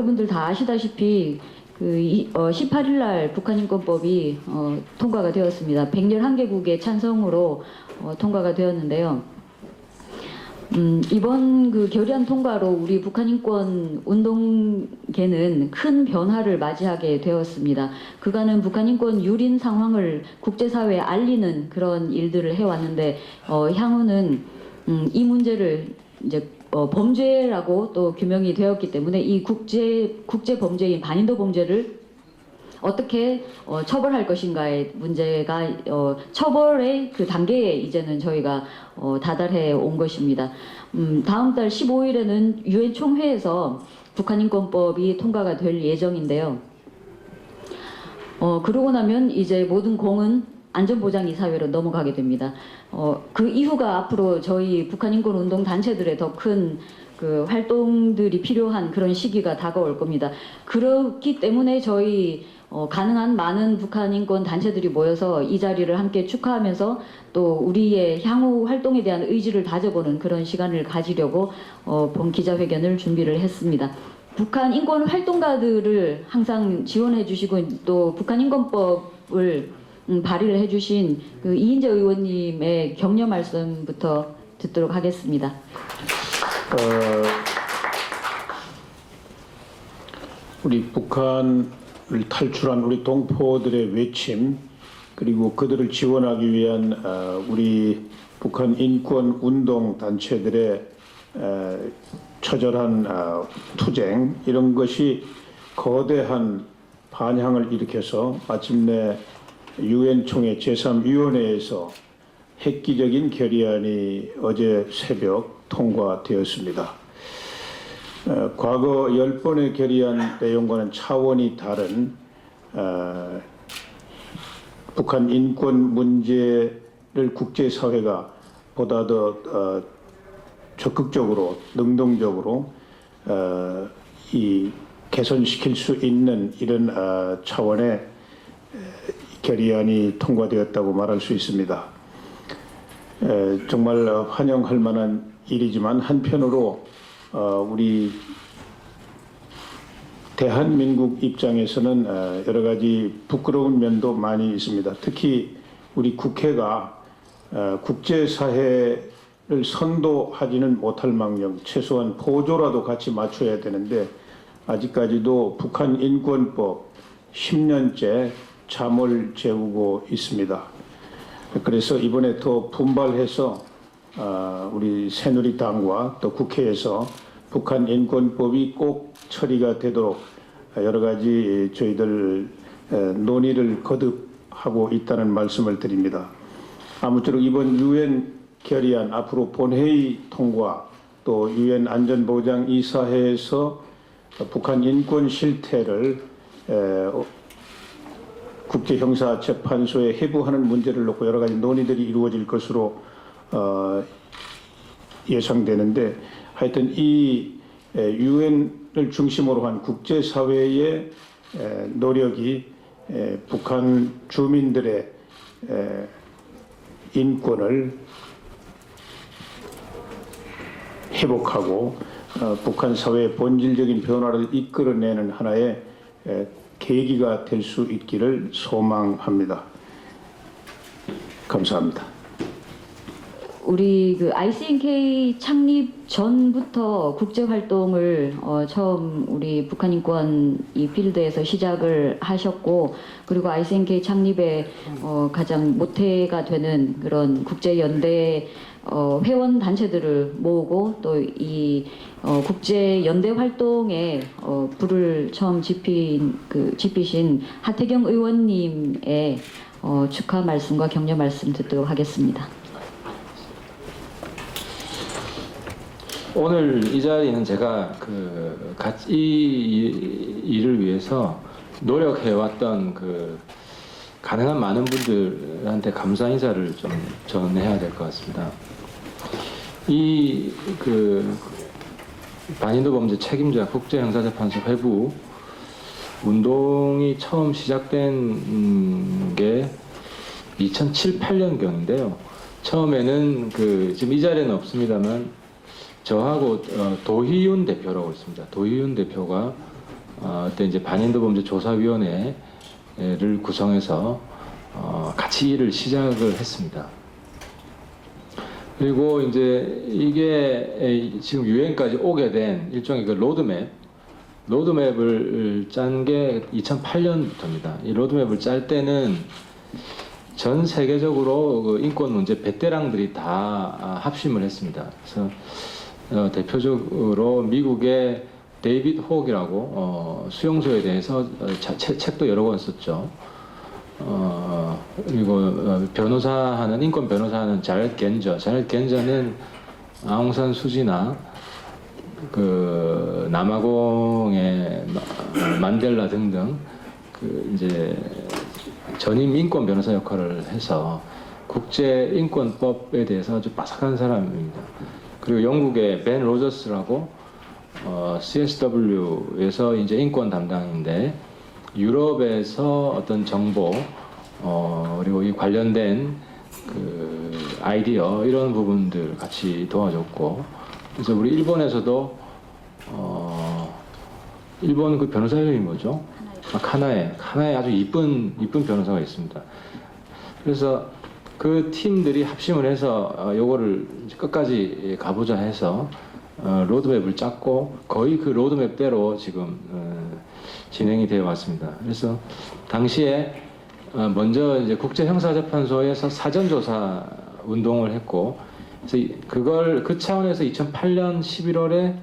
여러분들 다 아시다시피 18일 날 북한인권법이 통과가 되었습니다. 111개국의 찬성으로 통과가 되었는데요. 이번 그 결의안 통과로 우리 북한인권 운동계는 큰 변화를 맞이하게 되었습니다. 그간은 북한인권 유린 상황을 국제사회에 알리는 그런 일들을 해왔는데 향후는 이 문제를 이제 범죄라고 또 규명이 되었기 때문에 이 국제 범죄인 반인도 범죄를 어떻게 처벌할 것인가의 문제가 처벌의 그 단계에 이제는 저희가 다달해 온 것입니다. 다음 달 15일에는 유엔 총회에서 북한인권법이 통과가 될 예정인데요. 그러고 나면 이제 모든 공은 안전보장이사회로 넘어가게 됩니다. 그 이후가 앞으로 저희 북한인권운동 단체들의 더 큰 그 활동들이 필요한 그런 시기가 다가올 겁니다. 그렇기 때문에 저희 가능한 많은 북한인권 단체들이 모여서 이 자리를 함께 축하하면서 또 우리의 향후 활동에 대한 의지를 다져보는 그런 시간을 가지려고 본 기자회견을 준비를 했습니다. 북한 인권 활동가들을 항상 지원해 주시고 또 북한인권법을 발의를 해주신 그 이인재 의원님의 격려 말씀부터 듣도록 하겠습니다. 우리 북한을 탈출한 우리 동포들의 외침 그리고 그들을 지원하기 위한 우리 북한 인권 운동 단체들의 처절한 투쟁 이런 것이 거대한 반향을 일으켜서 마침내 유엔 총회 제3위원회에서 획기적인 결의안이 어제 새벽 통과되었습니다. 과거 10번의 결의안 내용과는 차원이 다른 북한 인권 문제를 국제사회가 보다 더 적극적으로 능동적으로 개선시킬 수 있는 이런 차원의 결의안이 통과되었다고 말할 수 있습니다. 정말 환영할 만한 일이지만 한편으로 우리 대한민국 입장에서는 여러 가지 부끄러운 면도 많이 있습니다. 특히 우리 국회가 국제사회를 선도하지는 못할 망정 최소한 보조라도 같이 맞춰야 되는데 아직까지도 북한 인권법 10년째 잠을 재우고 있습니다. 그래서 이번에 더 분발해서 우리 새누리당과 또 국회에서 북한 인권법이 꼭 처리가 되도록 여러 가지 저희들 논의를 거듭하고 있다는 말씀을 드립니다. 아무쪼록 이번 유엔 결의안 앞으로 본회의 통과 또 유엔 안전보장이사회에서 북한 인권 실태를 국제형사재판소에 회부하는 문제를 놓고 여러 가지 논의들이 이루어질 것으로 예상되는데 하여튼 이 유엔을 중심으로 한 국제사회의 노력이 북한 주민들의 인권을 회복하고 북한 사회의 본질적인 변화를 이끌어내는 하나의 계기가 될 수 있기를 소망합니다. 감사합니다. 우리 그 ICNK 창립 전부터 국제 활동을 처음 우리 북한 인권 이 필드에서 시작을 하셨고 그리고 ICNK 창립에 가장 모태가 되는 그런 국제 연대 회원 단체들을 모으고 또 이 국제 연대 활동에 불을 처음 지피신 하태경 의원님의 축하 말씀과 격려 말씀 듣도록 하겠습니다. 오늘 이 자리는 제가 이 일을 위해서 노력해왔던 가능한 많은 분들한테 감사 인사를 좀 전해야 될 것 같습니다. 반인도 범죄 책임자 국제형사재판소 회부 운동이 처음 시작된 게 2007, 8년경인데요. 처음에는 지금 이 자리에는 없습니다만 저하고 도희윤 대표라고 있습니다. 도희윤 대표가 그때 이제 반인도범죄 조사위원회를 구성해서 같이 일을 시작을 했습니다. 그리고 이제 이게 지금 유엔까지 오게 된 일종의 그 로드맵을 짠 게 2008년부터입니다. 이 로드맵을 짤 때는 전 세계적으로 그 인권 문제 베테랑들이 다 합심을 했습니다. 그래서 대표적으로 미국의 데이빗 호크라고 수용소에 대해서 책도 여러 권 썼죠. 그리고 변호사하는 인권 변호사하는 자렛 겐저는 아웅산 수지나 그 남아공의 만델라 등등 그 이제 전임 인권 변호사 역할을 해서 국제 인권법에 대해서 아주 빠삭한 사람입니다. 그리고 영국의 벤 로저스라고 CSW에서 이제 인권 담당인데 유럽에서 어떤 정보 그리고 이 관련된 그 아이디어 이런 부분들 같이 도와줬고 그래서 우리 일본에서도 일본 그 변호사 이름이 뭐죠? 카나에 아주 이쁜 변호사가 있습니다. 그래서 그 팀들이 합심을 해서 요거를 끝까지 가보자 해서 로드맵을 짰고 거의 그 로드맵대로 지금 진행이 되어 왔습니다. 그래서 당시에 먼저 이제 국제형사재판소에서 사전조사 운동을 했고, 그래서 그 차원에서 2008년 11월에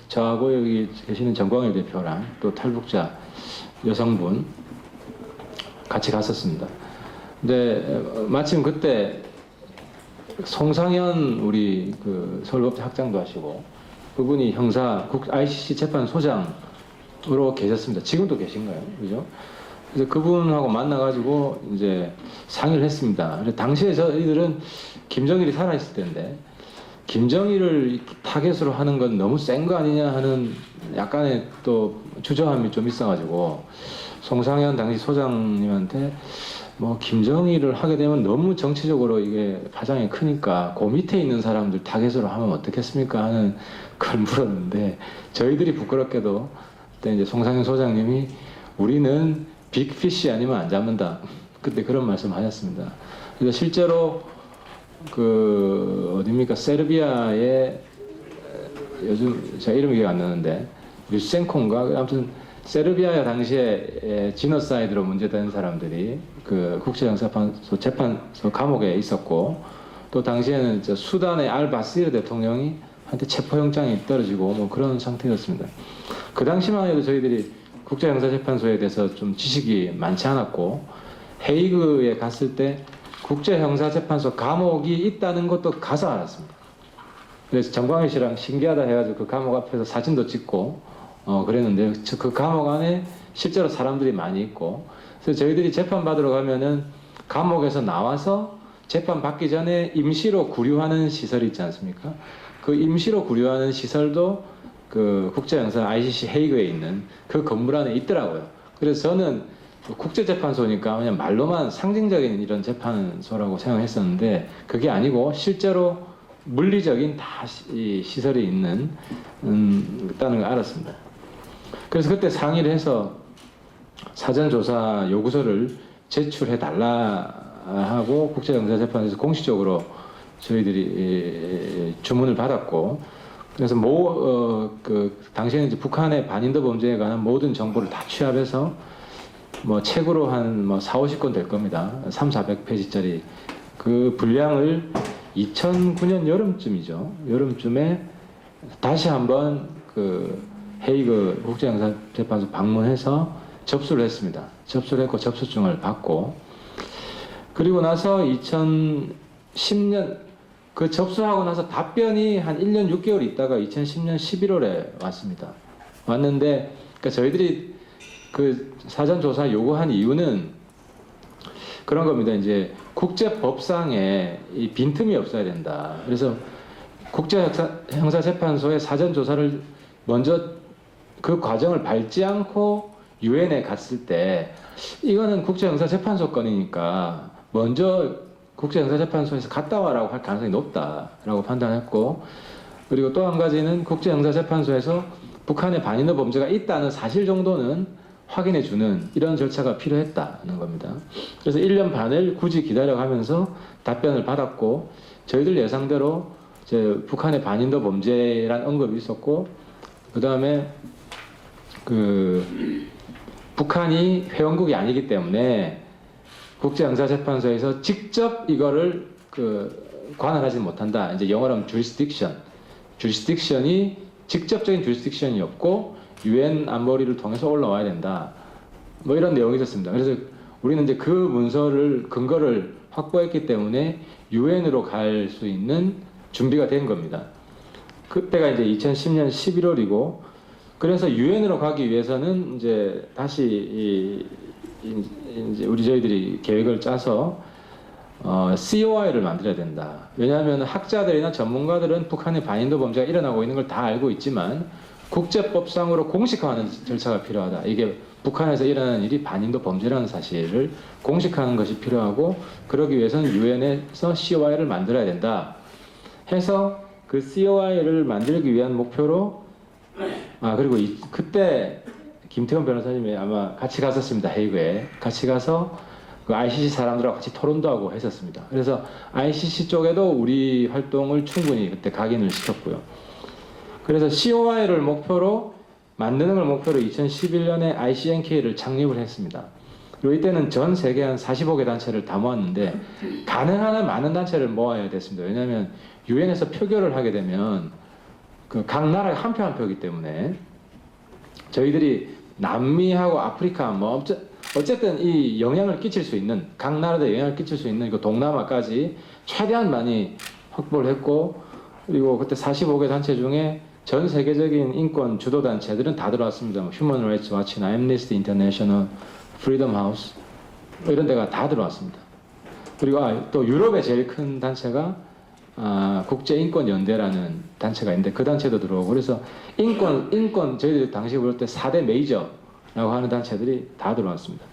저하고 여기 계시는 정광일 대표랑 또 탈북자 여성분 같이 갔었습니다. 근데 마침 그때 송상현 우리 그 서울법대 학장도 하시고 그분이 ICC 재판소장으로 계셨습니다. 지금도 계신가요? 그죠? 그래서 그분하고 만나가지고 이제 상의를 했습니다. 그래서 당시에 저희들은 김정일이 살아있을 때인데 김정일을 타겟으로 하는 건 너무 센 거 아니냐 하는 약간의 또 주저함이 좀 있어가지고 송상현 당시 소장님한테 뭐 김정일을 하게 되면 너무 정치적으로 이게 파장이 크니까 그 밑에 있는 사람들 타겟으로 하면 어떻겠습니까 하는 걸 물었는데 저희들이 부끄럽게도 그때 이제 송상현 소장님이 우리는 빅피쉬 아니면 안 잡는다 그때 그런 말씀 하셨습니다. 그래서 실제로 그 어디입니까 세르비아의 요즘 제가 이름이 기억 안 나는데 류센코인가 아무튼 세르비아 당시에 지노사이드로 문제된 사람들이 그 국제형사재판소 감옥에 있었고 또 당시에는 수단의 알바시르 대통령이 한테 체포영장이 떨어지고 뭐 그런 상태였습니다. 그 당시만 해도 저희들이 국제형사재판소에 대해서 좀 지식이 많지 않았고 헤이그에 갔을 때 국제형사재판소 감옥이 있다는 것도 가서 알았습니다. 그래서 정광일 씨랑 신기하다 해가지고 그 감옥 앞에서 사진도 찍고 그랬는데 그 감옥 안에 실제로 사람들이 많이 있고 그래서 저희들이 재판 받으러 가면은 감옥에서 나와서 재판 받기 전에 임시로 구류하는 시설이 있지 않습니까? 그 임시로 구류하는 시설도 그 국제형사 ICC 헤이그에 있는 그 건물 안에 있더라고요. 그래서 저는 국제재판소니까 그냥 말로만 상징적인 이런 재판소라고 생각했었는데 그게 아니고 실제로 물리적인 다 시설이 있는 있다는 걸 알았습니다. 그래서 그때 상의를 해서 사전조사 요구서를 제출해 달라 하고 국제형사재판소에서 공식적으로 저희들이 주문을 받았고 그래서 당시에는 이제 북한의 반인도 범죄에 관한 모든 정보를 다 취합해서 뭐 책으로 한 4-50권 될 겁니다. 300-400페이지짜리 그 분량을 2009년 여름쯤이죠. 여름쯤에 다시 한번 그 헤이그 국제형사재판소 방문해서 접수를 했습니다. 접수를 했고 접수증을 받고 그리고 나서 2010년 그 접수하고 나서 답변이 한 1년 6개월 있다가 2010년 11월에 왔습니다. 왔는데 그러니까 저희들이 그 사전조사 요구한 이유는 그런 겁니다. 이제 국제법상에 이 빈틈이 없어야 된다. 그래서 국제형사재판소의 사전조사를 먼저 그 과정을 밟지 않고 유엔에 갔을 때 이거는 국제형사재판소 건이니까 먼저 국제형사재판소에서 갔다 와라고 할 가능성이 높다라고 판단했고 그리고 또 한 가지는 국제형사재판소에서 북한에 반인도 범죄가 있다는 사실 정도는 확인해 주는 이런 절차가 필요했다는 겁니다. 그래서 1년 반을 굳이 기다려가면서 답변을 받았고 저희들 예상대로 이제 북한의 반인도 범죄란 언급이 있었고 그 다음에 북한이 회원국이 아니기 때문에 국제형사재판소에서 직접 이거를 관할하지 못한다. 이제 영어로 하면 jurisdiction이 직접적인 jurisdiction이 없고 유엔 안보리를 통해서 올라와야 된다. 뭐 이런 내용이 있었습니다. 그래서 우리는 이제 그 문서를 근거를 확보했기 때문에 유엔으로 갈 수 있는 준비가 된 겁니다. 그때가 이제 2010년 11월이고 그래서 유엔으로 가기 위해서는 이제 다시 이제 저희들이 계획을 짜서 COI를 만들어야 된다. 왜냐하면 학자들이나 전문가들은 북한의 반인도 범죄가 일어나고 있는 걸 다 알고 있지만 국제법상으로 공식화하는 절차가 필요하다. 이게 북한에서 일어나는 일이 반인도 범죄라는 사실을 공식화하는 것이 필요하고 그러기 위해서는 유엔에서 COI를 만들어야 된다. 해서 그 COI를 만들기 위한 목표로 그리고 그때 김태훈 변호사님이 아마 같이 갔었습니다. 헤이그에 같이 가서 그 ICC 사람들하고 같이 토론도 하고 했었습니다. 그래서 ICC 쪽에도 우리 활동을 충분히 그때 각인을 시켰고요. 그래서 COI를 목표로 만드는 걸 목표로 2011년에 ICNK를 창립을 했습니다. 그리고 이때는 전 세계 한 45개 단체를 다 모았는데 가능한 한 많은 단체를 모아야 됐습니다. 왜냐하면 유엔에서 표결을 하게 되면 각 나라가 한 표 한 표이기 때문에 저희들이 남미하고 아프리카 어쨌든 이 영향을 끼칠 수 있는 각 나라에 영향을 끼칠 수 있는 그 동남아까지 최대한 많이 확보를 했고 그리고 그때 45개 단체 중에 전 세계적인 인권 주도 단체들은 다 들어왔습니다. 휴먼 라이츠 와치나 앰니스티 인터내셔널, 프리덤 하우스 이런 데가 다 들어왔습니다. 그리고 또 유럽의 제일 큰 단체가 국제인권연대라는 단체가 있는데 그 단체도 들어오고 그래서 인권 저희들이 당시 부를 때 4대 메이저라고 하는 단체들이 다 들어왔습니다.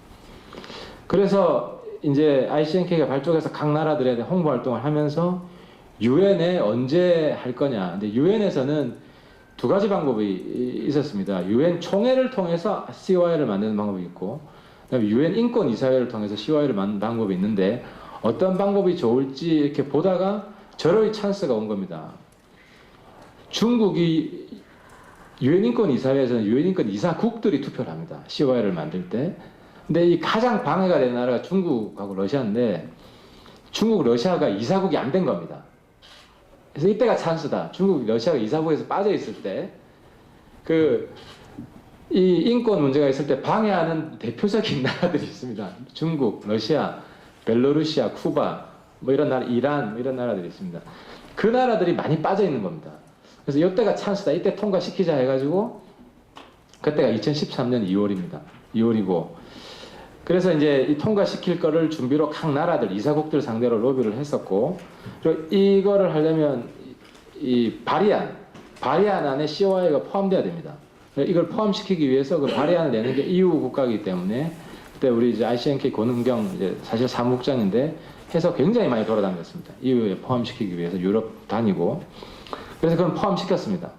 그래서 이제 ICNK가 발족해서 각 나라들에 대한 홍보 활동을 하면서 유엔에 언제 할 거냐. 근데 유엔에서는 두 가지 방법이 있었습니다. 유엔 총회를 통해서 COI를 만드는 방법이 있고 그다음에 유엔 인권 이사회를 통해서 COI를 만드는 방법이 있는데 어떤 방법이 좋을지 이렇게 보다가 절호의 찬스가 온 겁니다. 중국이 유엔 인권 이사회에서는 유엔 인권 이사국들이 투표를 합니다. COI를 만들 때. 근데 이 가장 방해가 되는 나라가 중국하고 러시아인데 중국 러시아가 이사국이 안 된 겁니다. 그래서 이때가 찬스다. 중국, 러시아가 이사국에서 빠져 있을 때, 이 인권 문제가 있을 때 방해하는 대표적인 나라들이 있습니다. 중국, 러시아, 벨로루시아, 쿠바, 뭐 이런 나라, 이란, 뭐 이런 나라들이 있습니다. 그 나라들이 많이 빠져 있는 겁니다. 그래서 이때가 찬스다. 이때 통과시키자 해가지고, 그때가 2013년 2월입니다. 2월이고, 그래서 이제 이 통과시킬 거를 준비로 각 나라들, 이사국들 상대로 로비를 했었고, 그리고 이거를 하려면 이 바리안 안에 COI가 포함돼야 됩니다. 이걸 포함시키기 위해서 그 바리안을 내는 게 EU 국가이기 때문에 그때 우리 이제 ICNK 권은경 이제 사실 사무국장인데 해서 굉장히 많이 돌아다녔습니다. EU에 포함시키기 위해서 유럽 다니고 그래서 그건 포함시켰습니다.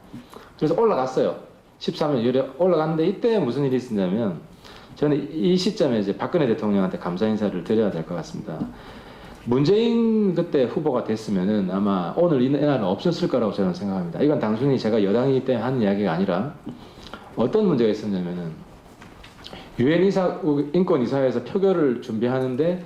그래서 올라갔어요. 13년 2월에 올라갔는데 이때 무슨 일이 있었냐면 저는 이 시점에 이제 박근혜 대통령한테 감사 인사를 드려야 될 것 같습니다. 문재인 그때 후보가 됐으면은 아마 오늘 이 날은 없었을 거라고 저는 생각합니다. 이건 단순히 제가 여당이기 때문에 하는 이야기가 아니라 어떤 문제가 있었냐면은 유엔 인권 이사회에서 표결을 준비하는데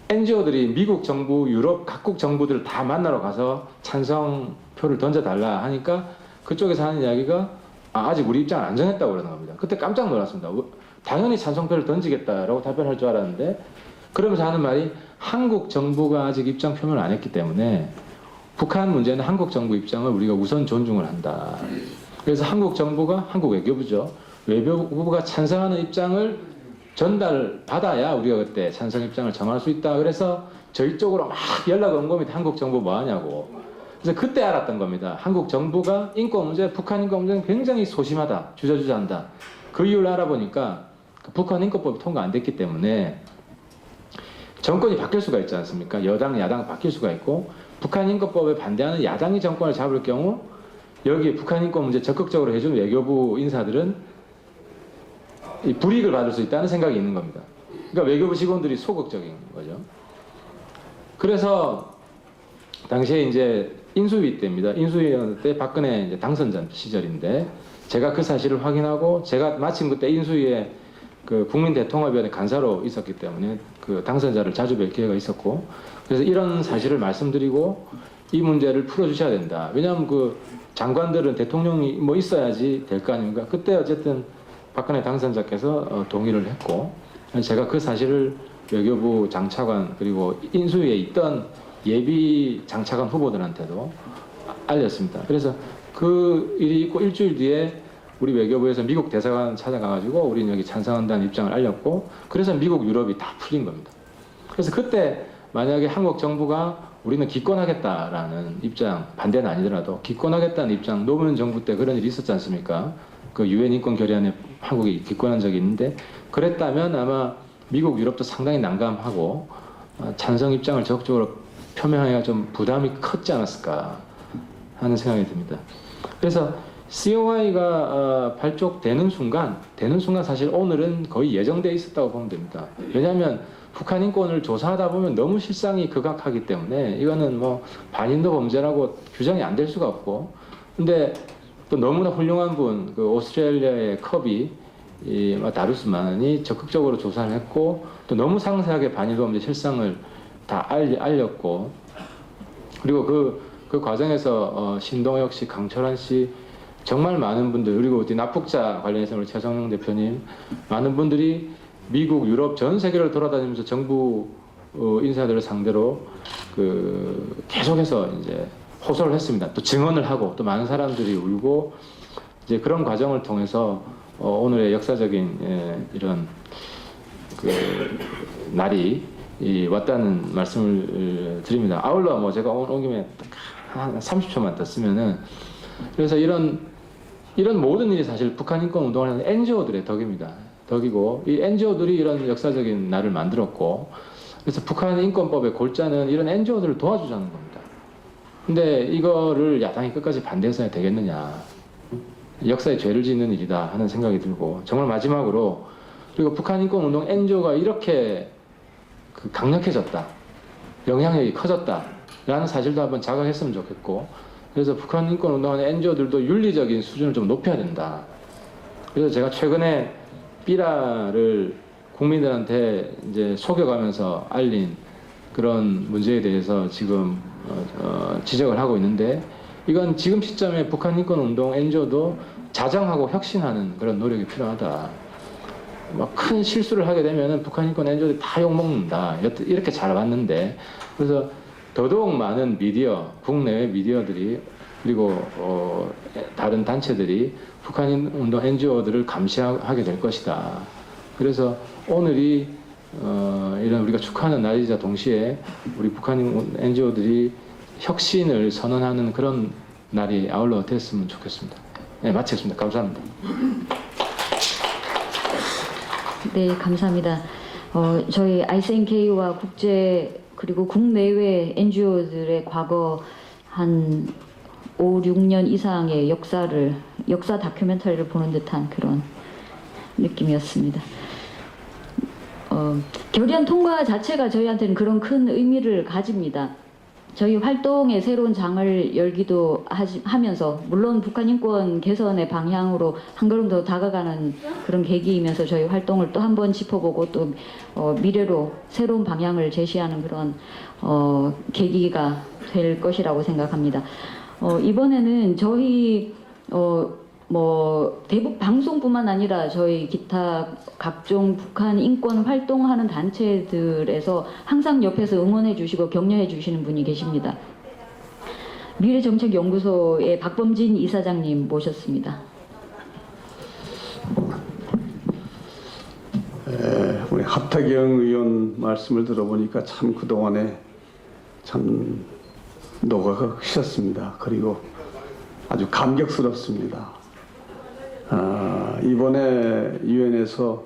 NGO들이 미국 정부, 유럽 각국 정부들 다 만나러 가서 찬성표를 던져달라 하니까 그쪽에서 하는 이야기가 아직 우리 입장을 안 정했다고 그러는 겁니다. 그때 깜짝 놀랐습니다. 당연히 찬성표를 던지겠다라고 답변할 줄 알았는데 그러면서 하는 말이 한국 정부가 아직 입장 표명을 안 했기 때문에 북한 문제는 한국 정부 입장을 우리가 우선 존중을 한다. 그래서 한국 정부가 한국 외교부죠. 외교부가 찬성하는 입장을 전달받아야 우리가 그때 찬성 입장을 정할 수 있다. 그래서 저희 쪽으로 막 연락 온 겁니다. 한국 정부 뭐 하냐고. 그래서 그때 알았던 겁니다. 한국 정부가 인권 문제, 북한 인권 문제는 굉장히 소심하다. 주저주저한다. 그 이유를 알아보니까 북한 인권법이 통과 안 됐기 때문에 정권이 바뀔 수가 있지 않습니까? 여당, 야당 바뀔 수가 있고 북한 인권법에 반대하는 야당이 정권을 잡을 경우 여기 북한 인권 문제 적극적으로 해준 외교부 인사들은 이 불이익을 받을 수 있다는 생각이 있는 겁니다. 그러니까 외교부 직원들이 소극적인 거죠. 그래서 당시에 이제 인수위 때입니다. 인수위 때 박근혜 이제 당선자 시절인데 제가 그 사실을 확인하고 제가 마침 그때 인수위에 그 국민대통합위원회 간사로 있었기 때문에 그 당선자를 자주 뵐 기회가 있었고 그래서 이런 사실을 말씀드리고 이 문제를 풀어주셔야 된다. 왜냐하면 그 장관들은 대통령이 뭐 있어야지 될 거 아닙니까? 그때 어쨌든 박근혜 당선자께서 동의를 했고 제가 그 사실을 외교부 장차관 그리고 인수위에 있던 예비 장차관 후보들한테도 알렸습니다. 그래서 그 일이 있고 일주일 뒤에 우리 외교부에서 미국 대사관 찾아가가지고 우리는 여기 찬성한다는 입장을 알렸고 그래서 미국 유럽이 다 풀린 겁니다. 그래서 그때 만약에 한국 정부가 우리는 기권하겠다라는 입장, 반대는 아니더라도 기권하겠다는 입장, 노무현 정부 때 그런 일이 있었지 않습니까? 그 유엔 인권 결의안에 한국이 기권한 적이 있는데 그랬다면 아마 미국 유럽도 상당히 난감하고 찬성 입장을 적극적으로 표명하기가 좀 부담이 컸지 않았을까 하는 생각이 듭니다. 그래서 COI가 발족되는 순간 사실 오늘은 거의 예정되어 있었다고 보면 됩니다. 왜냐하면 북한 인권을 조사하다 보면 너무 실상이 극악하기 때문에 이거는 뭐 반인도 범죄라고 규정이 안 될 수가 없고 근데 또 너무나 훌륭한 분, 그 오스트레일리아의 커비 다루스만이 적극적으로 조사를 했고 또 너무 상세하게 반인도 범죄 실상을 다 알렸고 그리고 그 과정에서 신동혁 씨, 강철환 씨 정말 많은 분들 그리고 납북자 관련해서 우리 최성영 대표님 많은 분들이 미국, 유럽 전 세계를 돌아다니면서 정부 인사들을 상대로 그 계속해서 이제 호소를 했습니다. 또 증언을 하고 또 많은 사람들이 울고 이제 그런 과정을 통해서 오늘의 역사적인 이런 그 날이 왔다는 말씀을 드립니다. 아울러 뭐 제가 온 김에 한 30초만 더 쓰면은 그래서 이런 모든 일이 사실 북한 인권 운동을 하는 NGO들의 덕입니다. 덕이고 이 NGO들이 이런 역사적인 날을 만들었고 그래서 북한 인권법의 골자는 이런 NGO들을 도와주자는 겁니다. 근데 이거를 야당이 끝까지 반대해서야 되겠느냐. 역사에 죄를 짓는 일이다 하는 생각이 들고 정말 마지막으로 그리고 북한 인권 운동 NGO가 이렇게 그 강력해졌다. 영향력이 커졌다. 라는 사실도 한번 자각했으면 좋겠고 그래서 북한 인권 운동하는 NGO들도 윤리적인 수준을 좀 높여야 된다. 그래서 제가 최근에 삐라를 국민들한테 이제 속여가면서 알린 그런 문제에 대해서 지금 지적을 하고 있는데 이건 지금 시점에 북한 인권 운동 NGO도 자정하고 혁신하는 그런 노력이 필요하다. 막 큰 실수를 하게 되면은 북한 인권 NGO들이 다 욕먹는다. 이렇게 잘 봤는데 그래서 더더욱 많은 미디어, 국내외 미디어들이 그리고 다른 단체들이 북한 운동 NGO들을 감시하게 될 것이다. 그래서 오늘이 이런 우리가 축하하는 날이자 동시에 우리 북한 NGO들이 혁신을 선언하는 그런 날이 아울러 됐으면 좋겠습니다. 네, 마치겠습니다. 감사합니다. 네, 감사합니다. 저희 ICNK와 국제 그리고 국내외 NGO들의 과거 한 5, 6년 이상의 역사 다큐멘터리를 보는 듯한 그런 느낌이었습니다. 결의안 통과 자체가 저희한테는 그런 큰 의미를 가집니다. 저희 활동의 새로운 장을 열기도 하면서 물론 북한 인권 개선의 방향으로 한 걸음 더 다가가는 그런 계기이면서 저희 활동을 또 한 번 짚어보고 또 미래로 새로운 방향을 제시하는 그런 계기가 될 것이라고 생각합니다. 이번에는 저희 대북 방송뿐만 아니라 저희 기타 각종 북한 인권 활동하는 단체들에서 항상 옆에서 응원해 주시고 격려해 주시는 분이 계십니다. 미래정책연구소의 박범진 이사장님 모셨습니다. 우리 하태경 의원 말씀을 들어보니까 참 그동안에 참 노고가 크셨습니다. 그리고 아주 감격스럽습니다. 이번에 유엔에서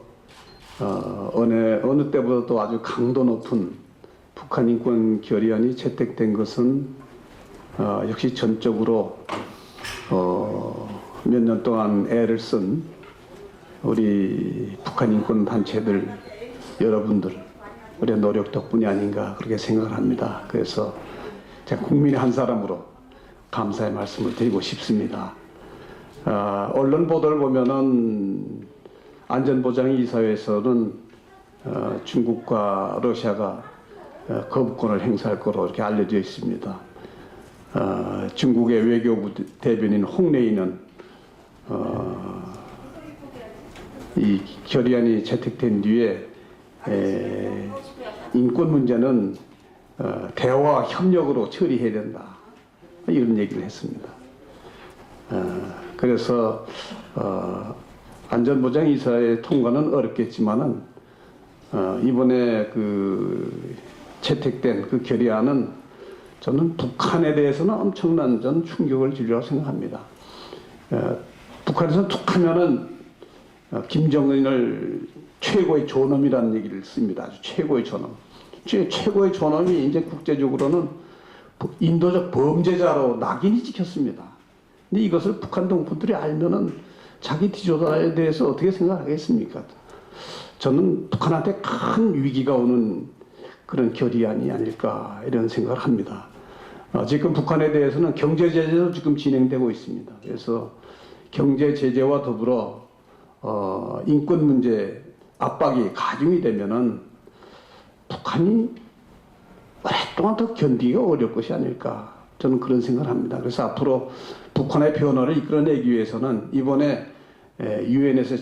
어느 때보다도 아주 강도 높은 북한 인권 결의안이 채택된 것은 역시 전적으로 몇 년 동안 애를 쓴 우리 북한 인권 단체들 여러분들 우리의 노력 덕분이 아닌가 그렇게 생각을 합니다. 그래서 제가 국민의 한 사람으로 감사의 말씀을 드리고 싶습니다. 언론 보도를 보면은 안전보장 이사회에서는 중국과 러시아가 거부권을 행사할 거로 이렇게 알려져 있습니다. 중국의 외교부 대변인 홍레이는 이 결의안이 채택된 뒤에 인권 문제는 대화와 협력으로 처리해야 된다 이런 얘기를 했습니다. 그래서 안전보장이사의 통과는 어렵겠지만은 이번에 그 채택된 그 결의안은 저는 북한에 대해서는 엄청난 전 충격을 주리라고 생각합니다. 북한에서는 툭하면은 김정은을 최고의 존엄이라는 얘기를 씁니다. 아주 최고의 존엄. 최고의 존엄이 이제 국제적으로는 인도적 범죄자로 낙인이 찍혔습니다. 근데 이것을 북한 동포들이 알면은 자기 뒤조사에 대해서 어떻게 생각하겠습니까? 저는 북한한테 큰 위기가 오는 그런 결의안이 아닐까 이런 생각을 합니다. 지금 북한에 대해서는 경제 제재도 지금 진행되고 있습니다. 그래서 경제 제재와 더불어 인권 문제 압박이 가중이 되면은 북한이 오랫동안 더 견디기가 어려울 것이 아닐까 저는 그런 생각을 합니다. 그래서 앞으로 북한의 변화를 이끌어내기 위해서는 이번에 유엔에서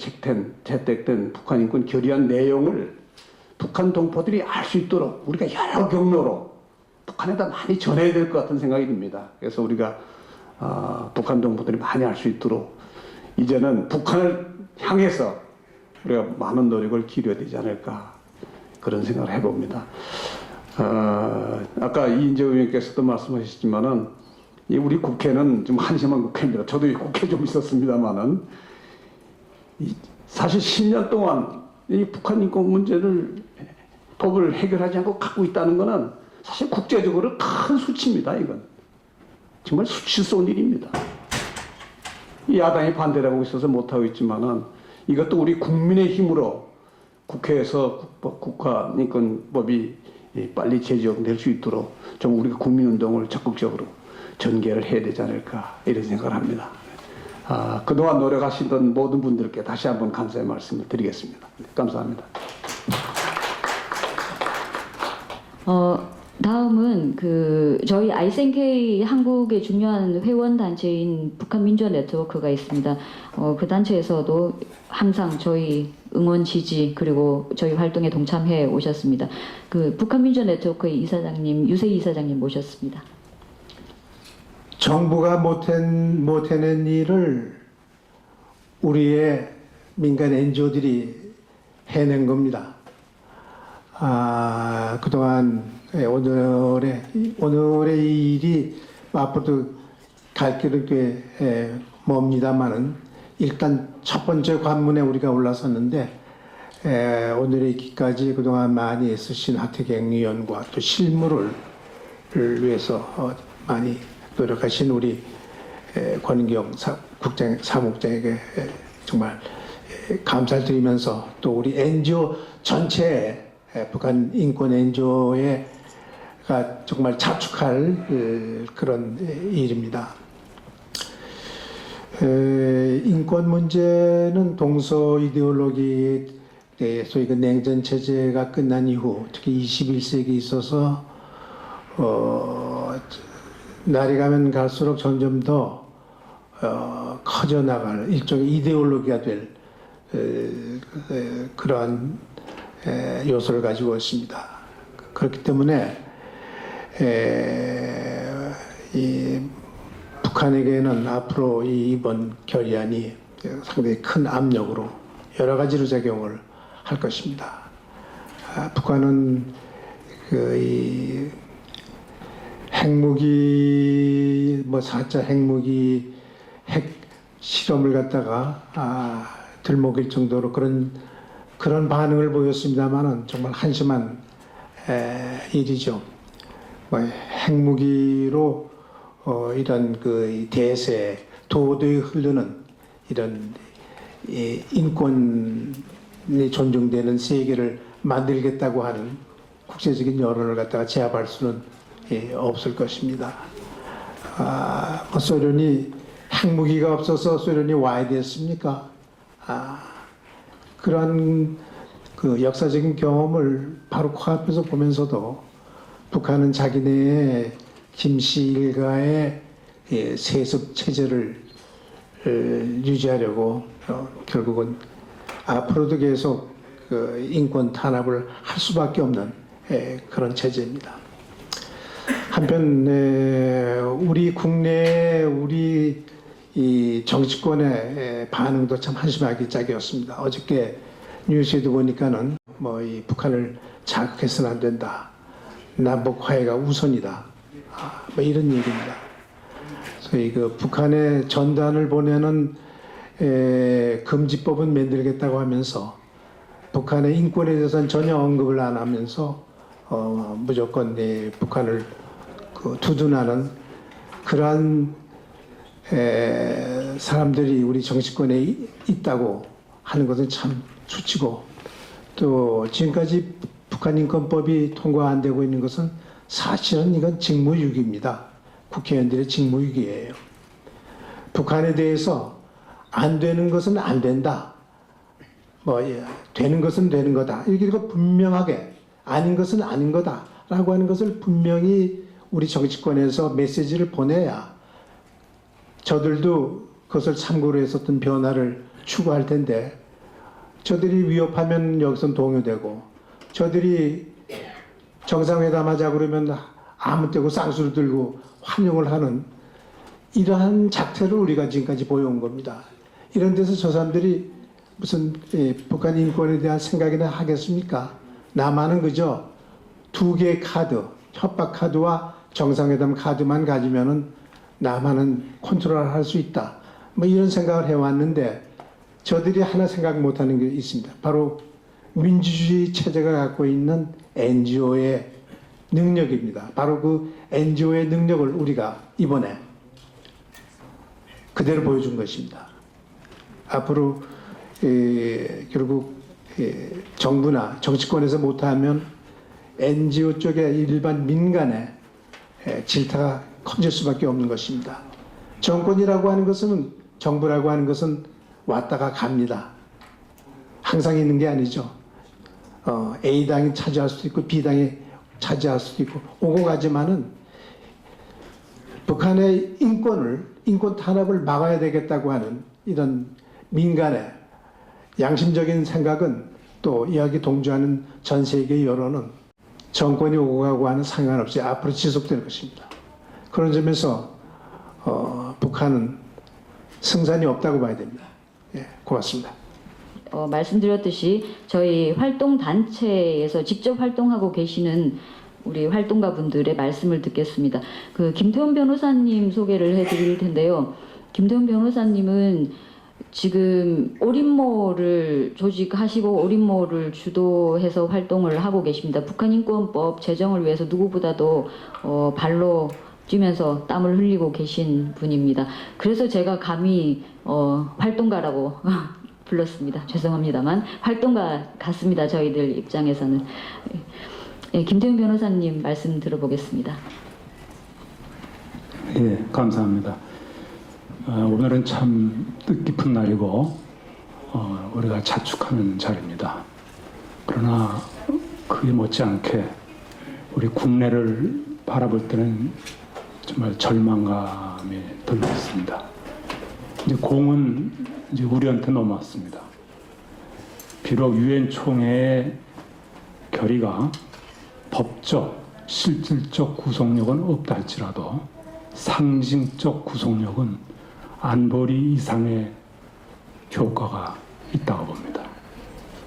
채택된 북한 인권 결의안 내용을 북한 동포들이 알 수 있도록 우리가 여러 경로로 북한에다 많이 전해야 될 것 같은 생각이 듭니다. 그래서 우리가 북한 동포들이 많이 알 수 있도록 이제는 북한을 향해서 우리가 많은 노력을 기울여야 되지 않을까 그런 생각을 해봅니다. 아까 이인재 의원께서도 말씀하셨지만은 우리 국회는 좀 한심한 국회입니다. 저도 이 국회 좀 있었습니다만은 사실 10년 동안 이 북한 인권 문제를 법을 해결하지 않고 갖고 있다는 것은 사실 국제적으로 큰 수치입니다. 이건 정말 수치스러운 일입니다. 이 야당이 반대를 하고 있어서 못하고 있지만은 이것도 우리 국민의 힘으로 국회에서 국가인권법이 빨리 제정될 수 있도록 좀 우리가 국민운동을 적극적으로 전개를 해야 되지 않을까 이런 생각을 합니다. 그동안 노력하시던 모든 분들께 다시 한번 감사의 말씀을 드리겠습니다. 감사합니다. 다음은 저희 ICNK 한국의 중요한 회원 단체인 북한 민주화 네트워크가 있습니다. 그 단체에서도 항상 저희 응원 지지 그리고 저희 활동에 동참해 오셨습니다. 그 북한 민주화 네트워크의 이사장님 유세희 이사장님 모셨습니다. 정부가 못해낸 일을 우리의 민간 NGO들이 해낸 겁니다. 그동안 오늘의 이 일이 앞으로도 갈 길은 꽤 멉니다만은 일단 첫 번째 관문에 우리가 올라섰는데 오늘의 기까지 그동안 많이 애쓰신 하태경 의원과 또 실무를 위해서 많이 노력하신 우리 권은경 사무국장에게 정말 감사를 드리면서 또 우리 NGO 전체에 북한 인권 NGO가 정말 자축할 그런 일입니다. 인권 문제는 동서 이데올로기 소위 그 냉전 체제가 끝난 이후 특히 21세기에 있어서 날이 가면 갈수록 점점 더 커져 나갈 일종의 이데올로기가 될 그러한 요소를 가지고 있습니다. 그렇기 때문에 이 북한에게는 앞으로 이번 결의안이 상당히 큰 압력으로 여러 가지로 작용을 할 것입니다. 북한은 이 핵무기 4차 핵무기 핵 실험을 갖다가 들먹일 정도로 그런 반응을 보였습니다만은 정말 한심한 일이죠. 핵무기로 이런 그 대세 도도히 흐르는 이런 인권이 존중되는 세계를 만들겠다고 하는 국제적인 여론을 갖다가 제압할 수는 없을 것입니다. 소련이 핵무기가 없어서 소련이 와야 됐습니까? 그런 그 역사적인 경험을 바로 코앞에서 보면서도 북한은 자기네의 김씨 일가의 세습 체제를 유지하려고 결국은 앞으로도 계속 그 인권 탄압을 할 수밖에 없는 그런 체제입니다. 한편 우리 국내 우리 이 정치권의 반응도 참 한심하기 짝이었습니다. 어저께 뉴스에도 보니까는 뭐 이 북한을 자극해서는 안 된다. 남북 화해가 우선이다. 뭐 이런 얘기입니다. 소위 그 북한에 전단을 보내는 금지법은 만들겠다고 하면서 북한의 인권에 대해서는 전혀 언급을 안 하면서 무조건 북한을 그 두둔하는 그러한 사람들이 우리 정치권에 있다고 하는 것은 참 수치고, 또 지금까지 북한 인권법이 통과 안 되고 있는 것은 사실은 이건 직무유기입니다. 국회의원들의 직무유기예요. 북한에 대해서 안 되는 것은 안 된다. 되는 것은 되는 거다. 이렇게 분명하게 아닌 것은 아닌 거다라고 하는 것을 분명히 우리 정치권에서 메시지를 보내야 저들도 그것을 참고로 해서 어떤 변화를 추구할 텐데, 저들이 위협하면 여기선 동요되고, 저들이 정상회담 하자 그러면 아무 때고 쌍수를 들고 환영을 하는 이러한 작태를 우리가 지금까지 보여온 겁니다. 이런 데서 저 사람들이 무슨 북한 인권에 대한 생각이나 하겠습니까? 남한은 그저 두 개의 카드, 협박 카드와 정상회담 카드만 가지면은 남한은 컨트롤할 수 있다. 뭐 이런 생각을 해왔는데, 저들이 하나 생각 못하는 게 있습니다. 바로 민주주의 체제가 갖고 있는 NGO의 능력입니다. 바로 그 NGO의 능력을 우리가 이번에 그대로 보여준 것입니다. 앞으로 결국 정부나 정치권에서 못하면 NGO 쪽의 일반 민간의 질타가 커질 수밖에 없는 것입니다. 정권이라고 하는 것은, 정부라고 하는 것은 왔다가 갑니다. 항상 있는 게 아니죠. A당이 차지할 수도 있고 B당이 차지할 수도 있고 오고 가지만은 북한의 인권 탄압을 막아야 되겠다고 하는 이런 민간의 양심적인 생각은, 또 이야기 동조하는 전 세계 여론은 정권이 오고 가고 하는 상관없이 앞으로 지속될 것입니다. 그런 점에서 북한은 승산이 없다고 봐야 됩니다. 고맙습니다. 말씀드렸듯이 저희 활동 단체에서 직접 활동하고 계시는 우리 활동가 분들의 말씀을 듣겠습니다. 그 김태원 변호사님 소개를 해드릴 텐데요. 김태원 변호사님은 지금 올인모를 조직하시고 올인모를 주도해서 활동을 하고 계십니다. 북한인권법 제정을 위해서 누구보다도 발로 뛰면서 땀을 흘리고 계신 분입니다. 그래서 제가 감히 활동가라고 불렀습니다. 죄송합니다만 활동가 같습니다. 저희들 입장에서는. 김태훈 변호사님 말씀 들어보겠습니다. 예, 감사합니다. 오늘은 참 뜻깊은 날이고 우리가 자축하는 자리입니다. 그러나 그에 못지않게 우리 국내를 바라볼 때는 정말 절망감이 들고 있습니다. 이제 공은 이제 우리한테 넘어왔습니다. 비록 유엔 총회의 결의가 법적, 실질적 구속력은 없다 할지라도 상징적 구속력은 안보리 이상의 효과가 있다고 봅니다.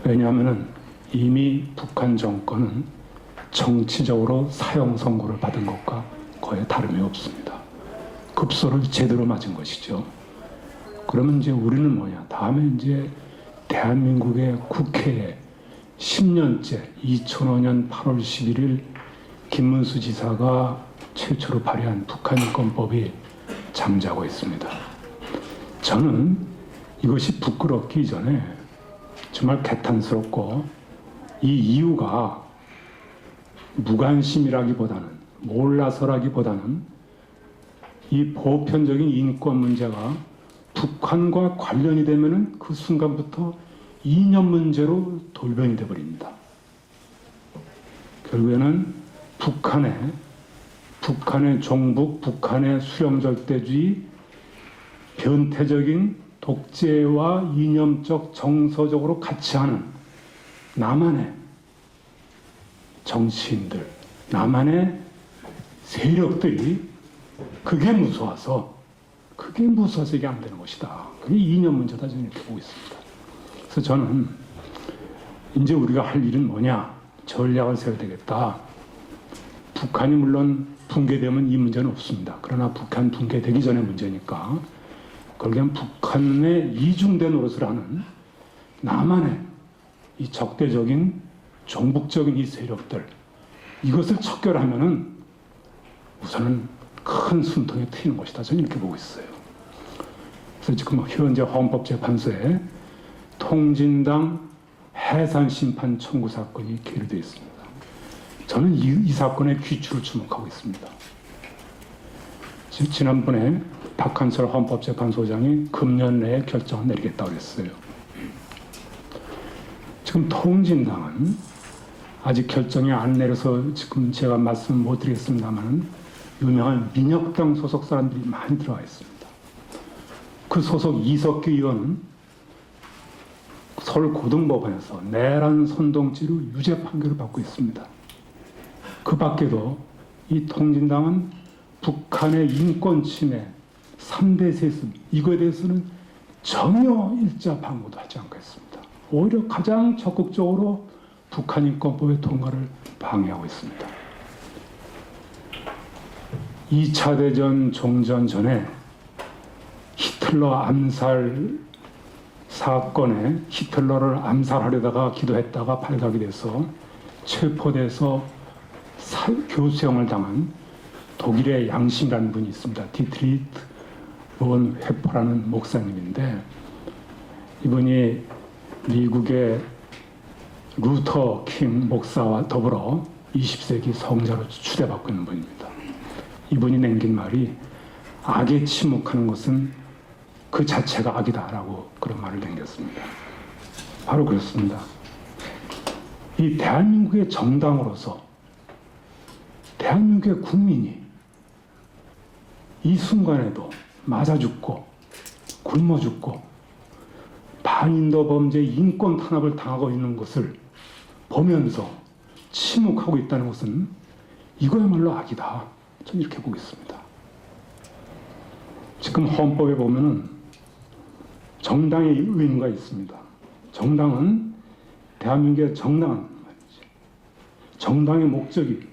왜냐하면 이미 북한 정권은 정치적으로 사형 선고를 받은 것과 거의 다름이 없습니다. 급소를 제대로 맞은 것이죠. 그러면 이제 우리는 뭐냐? 다음에 이제 대한민국의 국회에 10년째 2005년 8월 11일 김문수 지사가 최초로 발의한 북한인권법이 잠자고 있습니다. 저는 이것이 부끄럽기 이전에 정말 개탄스럽고 이 이유가 무관심이라기보다는 몰라서라기보다는 이 보편적인 인권 문제가 북한과 관련이 되면은 그 순간부터 이념 문제로 돌변이 돼 버립니다. 결국에는 북한의 종북, 북한의 수령절대주의, 변태적인 독재와 이념적 정서적으로 같이 하는 나만의 정치인들, 나만의 세력들이 그게 무서워서 이게 안 되는 것이다. 그게 이념 문제다. 저는 이렇게 보고 있습니다. 그래서 저는 이제 우리가 할 일은 뭐냐? 전략을 세워야 되겠다. 북한이 물론 붕괴되면 이 문제는 없습니다. 그러나 북한 붕괴되기 전의 문제니까 결국엔 북한의 이중대 노릇을 하는 남한의 이 적대적인 종북적인 이 세력들, 이것을 척결하면은 우선은 큰 숨통이 트이는 것이다. 저는 이렇게 보고 있어요. 그래서 지금 현재 헌법재판소에 통진당 해산심판 청구 사건이 계류되어 있습니다. 저는 이 사건의 귀추를 주목하고 있습니다. 지난번에 박한철 헌법재판소장이 금년 내에 결정을 내리겠다고 했어요. 지금 통진당은 아직 결정이 안 내려서 지금 제가 말씀 못 드리겠습니다만 유명한 민혁당 소속 사람들이 많이 들어와 있습니다. 그 소속 이석기 의원은 서울고등법원에서 내란 선동죄로 유죄 판결을 받고 있습니다. 그 밖에도 이 통진당은 북한의 인권 침해, 3대 세습, 이거에 대해서는 전혀 일자 방어도 하지 않고 있습니다. 오히려 가장 적극적으로 북한 인권법의 통과를 방해하고 있습니다. 2차 대전 종전 전에 히틀러 암살 사건에 히틀러를 암살하려다가 기도했다가 발각이 돼서 체포돼서 교수형을 당한 독일의 양심이라는 분이 있습니다. 디트리트 본 회포라는 목사님인데 이분이 미국의 루터 킹 목사와 더불어 20세기 성자로 추대받고 있는 분입니다. 이분이 남긴 말이 악에 침묵하는 것은 그 자체가 악이다라고 그런 말을 남겼습니다. 바로 그렇습니다. 이 대한민국의 정당으로서 대한민국의 국민이 이 순간에도 맞아 죽고 굶어 죽고 반인도 범죄 인권 탄압을 당하고 있는 것을 보면서 침묵하고 있다는 것은 이거야말로 악이다. 저는 이렇게 보고 있습니다. 지금 헌법에 보면은 정당의 의무가 있습니다. 정당은 대한민국의 정당한 말이지. 정당의 목적이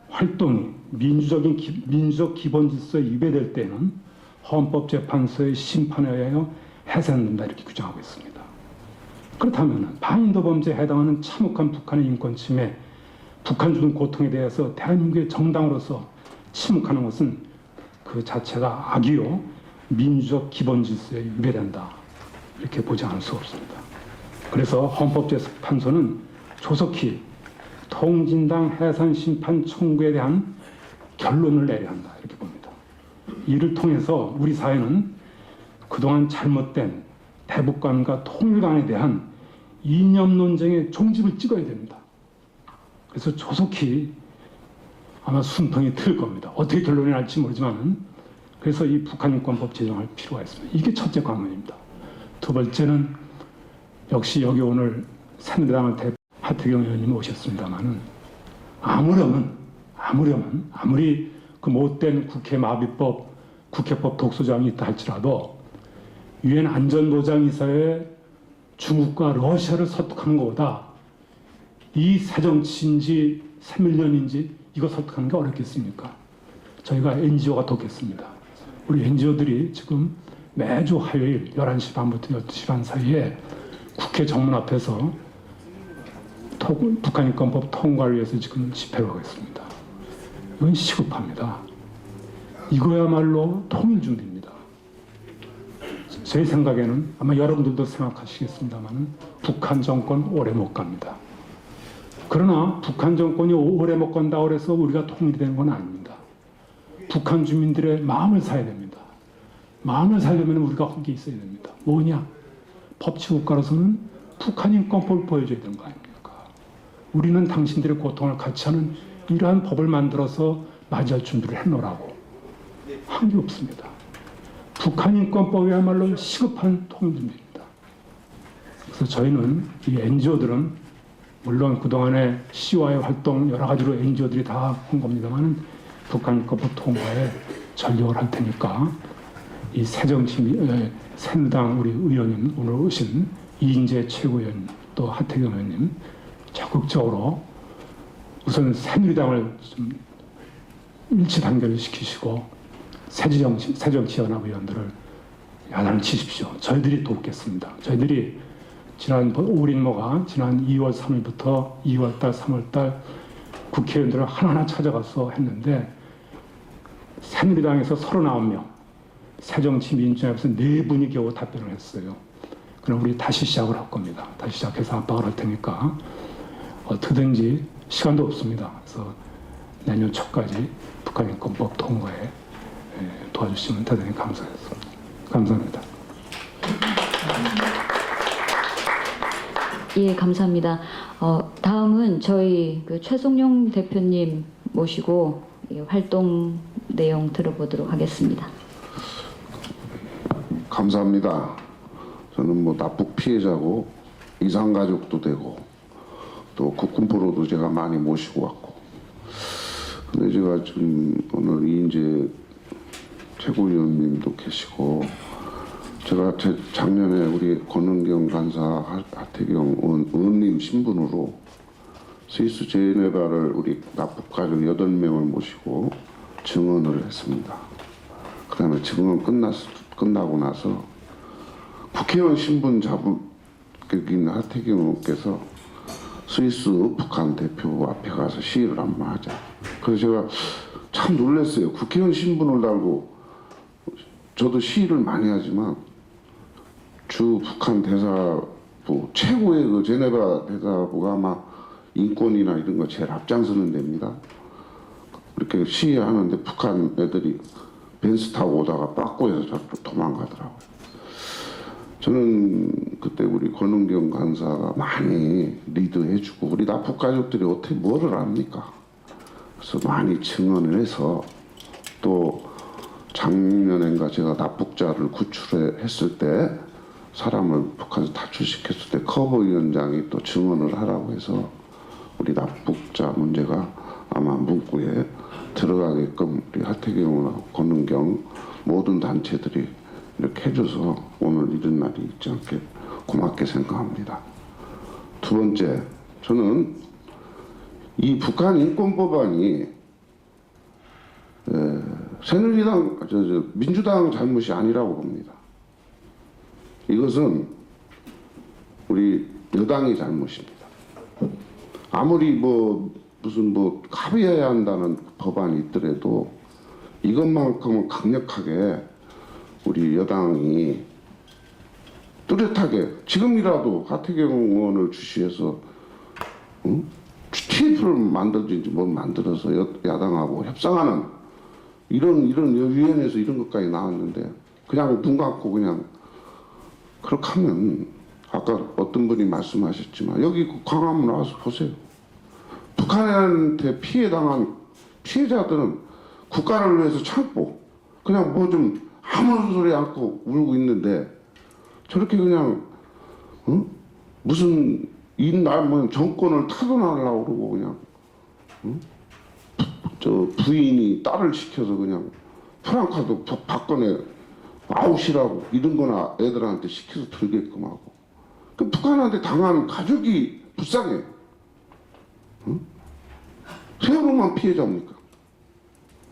활동이 민주적 기본 질서에 위배될 때는 헌법재판소의 심판에 의하여 해산된다 이렇게 규정하고 있습니다. 그렇다면 반인도 범죄에 해당하는 참혹한 북한의 인권 침해, 북한 주는 고통에 대해서 대한민국의 정당으로서 침묵하는 것은 그 자체가 악이요 민주적 기본 질서에 위배된다 이렇게 보지 않을 수 없습니다. 그래서 헌법재판소는 조속히 통진당 해산 심판 청구에 대한 결론을 내려야 한다 이렇게 봅니다. 이를 통해서 우리 사회는 그동안 잘못된 대북관과 통일관에 대한 이념 논쟁의 종집을 찍어야 됩니다. 그래서 조속히 아마 숨통이 트일 겁니다. 어떻게 결론이 날지 모르지만 그래서 이 북한인권법 제정할 필요가 있습니다. 이게 첫째 관문입니다. 두 번째는 역시 여기 오늘 새누리당을 대표 하태경 의원님이 오셨습니다만은 아무리 그 못된 국회 마비법, 국회법 독소장이 있다 할지라도 유엔 안전보장이사회 중국과 러시아를 설득하는 것보다 이 새정치인지 새밀년인지 이거 설득하는 게 어렵겠습니까? 저희가 NGO가 돕겠습니다. 우리 NGO들이 지금 매주 화요일 11시 반부터 12시 반 사이에 국회 정문 앞에서 북한인권법 통과를 위해서 지금 집회를 하고 있습니다. 이건 시급합니다. 이거야말로 통일 준비입니다. 제 생각에는 아마 여러분들도 생각하시겠습니다만 북한 정권 오래 못 갑니다. 그러나 북한 정권이 오래 못 간다고 해서 우리가 통일이 되는 건 아닙니다. 북한 주민들의 마음을 사야 됩니다. 마음을 살려면 우리가 거기 있어야 됩니다. 뭐냐? 법치국가로서는 북한 인권법을 보여줘야 되는 거 아닙니까? 우리는 당신들의 고통을 같이 하는 이러한 법을 만들어서 맞이할 준비를 해놓으라고 한 게 없습니다. 북한 인권법이야말로 시급한 통일 준비입니다. 그래서 저희는 이 NGO들은 물론 그동안에 CY의 활동 여러 가지로 NGO들이 다 한 겁니다만 북한 인권법 통과에 전력을 할 테니까 이 새누리당 우리 의원님 오늘 오신 이인재 최고위원 또 하태경 의원님 적극적으로 우선 새누리당을 좀 일치 단결을 시키시고 새정치연합 의원들을 야단을 치십시오. 저희들이 돕겠습니다. 저희들이 우리 인모가 지난 2월 3일부터 2월달, 3월달 국회의원들을 하나하나 찾아가서 했는데 새누리당에서 39명, 새정치민주연합에서 4분이 겨우 답변을 했어요. 그럼 우리 다시 시작을 할 겁니다. 다시 시작해서 압박을 할 테니까 어떻게든지 시간도 없습니다. 그래서 내년 초까지 북한 인권법 통과에 도와주시면 대단히 감사하겠습니다. 감사합니다. 예, 감사합니다. 다음은 저희 그 최송용 대표님 모시고 활동 내용 들어보도록 하겠습니다. 감사합니다. 저는 뭐 납북 피해자고 이산가족도 되고 또 국군포로도 제가 많이 모시고 왔고, 근데 제가 지금 오늘 이인재 최고위원님도 계시고, 제가 작년에 우리 권은경 간사, 하태경 의원님 신분으로 스위스 제네바를 우리 납북 가족 8명을 모시고 증언을 했습니다. 그 다음에 증언 끝나고 나서 국회의원 신분 잡은 하태경 의원께서 스위스 북한 대표 앞에 가서 시위를 한번 하자. 그래서 제가 참 놀랐어요. 국회의원 신분을 달고, 저도 시위를 많이 하지만 주 북한 대사부 최고의 그 제네바 대사부가 아마 인권이나 이런 거 제일 앞장서는 데입니다. 이렇게 시위하는데 북한 애들이 벤츠 타고 오다가 빠꾸에서 저로 도망가더라고요. 저는 그때 우리 권은경 간사가 많이 리드해주고, 우리 납북 가족들이 어떻게 뭐를 압니까? 그래서 많이 증언을 해서, 또 작년엔가 제가 납북자를 구출했을 때 사람을 북한에서 탈출시켰을 때 커버위원장이 또 증언을 하라고 해서 우리 납북자 문제가 아마 문구에 들어가게끔 우리 하태경이나 권은경 모든 단체들이 이렇게 해줘서 오늘 이런 날이 있지 않게 고맙게 생각합니다. 두 번째, 저는 이 북한 인권법안이 새누리당, 민주당 잘못이 아니라고 봅니다. 이것은 우리 여당이 잘못입니다. 아무리 무슨 합의해야 한다는 법안이 있더라도 이것만큼은 강력하게 우리 여당이 뚜렷하게 지금이라도 하태경 의원을 주시해서 TF를 만들든지 뭘 만들어서 야당하고 협상하는 이런 위원회에서 이런 것까지 나왔는데 그냥 눈 감고 그냥 그렇게 하면, 아까 어떤 분이 말씀하셨지만 여기 광화문 나와서 보세요. 북한한테 피해당한 피해자들은 국가를 위해서 참고 그냥 뭐 좀 아무런 소리 않고 울고 있는데, 저렇게 그냥 무슨 정권을 타도나려고 그러고 그냥 저 부인이 딸을 시켜서 그냥 프랑카도 박근혜 아웃이라고 이런 거나 애들한테 시켜서 들게끔 하고, 그 북한한테 당한 가족이 불쌍해. 세월호만 피해자입니까?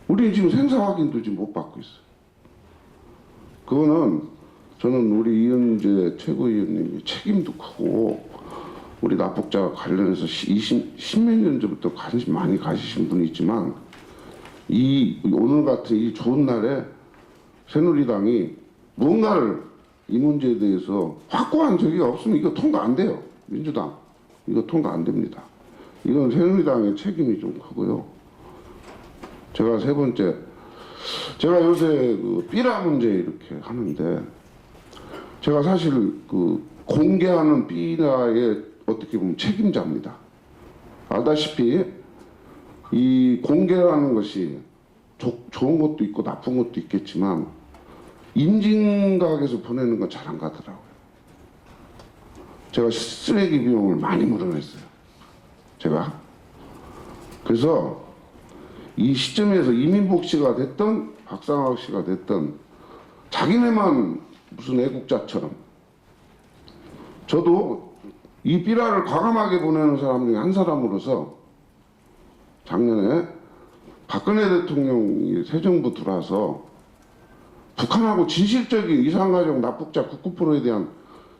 우리 지금 생사 확인도 지금 못 받고 있어요. 그거는 저는 우리 이은재 최고위원님이 책임도 크고, 우리 납북자 관련해서 10몇 년 전부터 관심 많이 가지신 분이 있지만, 오늘 같은 이 좋은 날에 새누리당이 뭔가를 이 문제에 대해서 확고한 저기가 없으면 이거 통과 안 돼요. 민주당 이거 통과 안 됩니다. 이건 새누리당의 책임이 좀 크고요. 제가 세 번째, 제가 요새 그 삐라 문제 이렇게 하는데, 제가 사실 그 공개하는 삐라의 어떻게 보면 책임자입니다. 알다시피 이 공개라는 것이 좋은 것도 있고 나쁜 것도 있겠지만 임진각에서 보내는 건 잘 안 가더라고요. 제가 쓰레기 비용을 많이 물어냈어요. 제가. 그래서 이 시점에서 이민복 씨가 됐든 박상학 씨가 됐든 자기네만 무슨 애국자처럼, 저도 이 삐라를 과감하게 보내는 사람 중에 한 사람으로서 작년에 박근혜 대통령이 새 정부 들어와서 북한하고 진실적인 이산가족 납북자 99%에 대한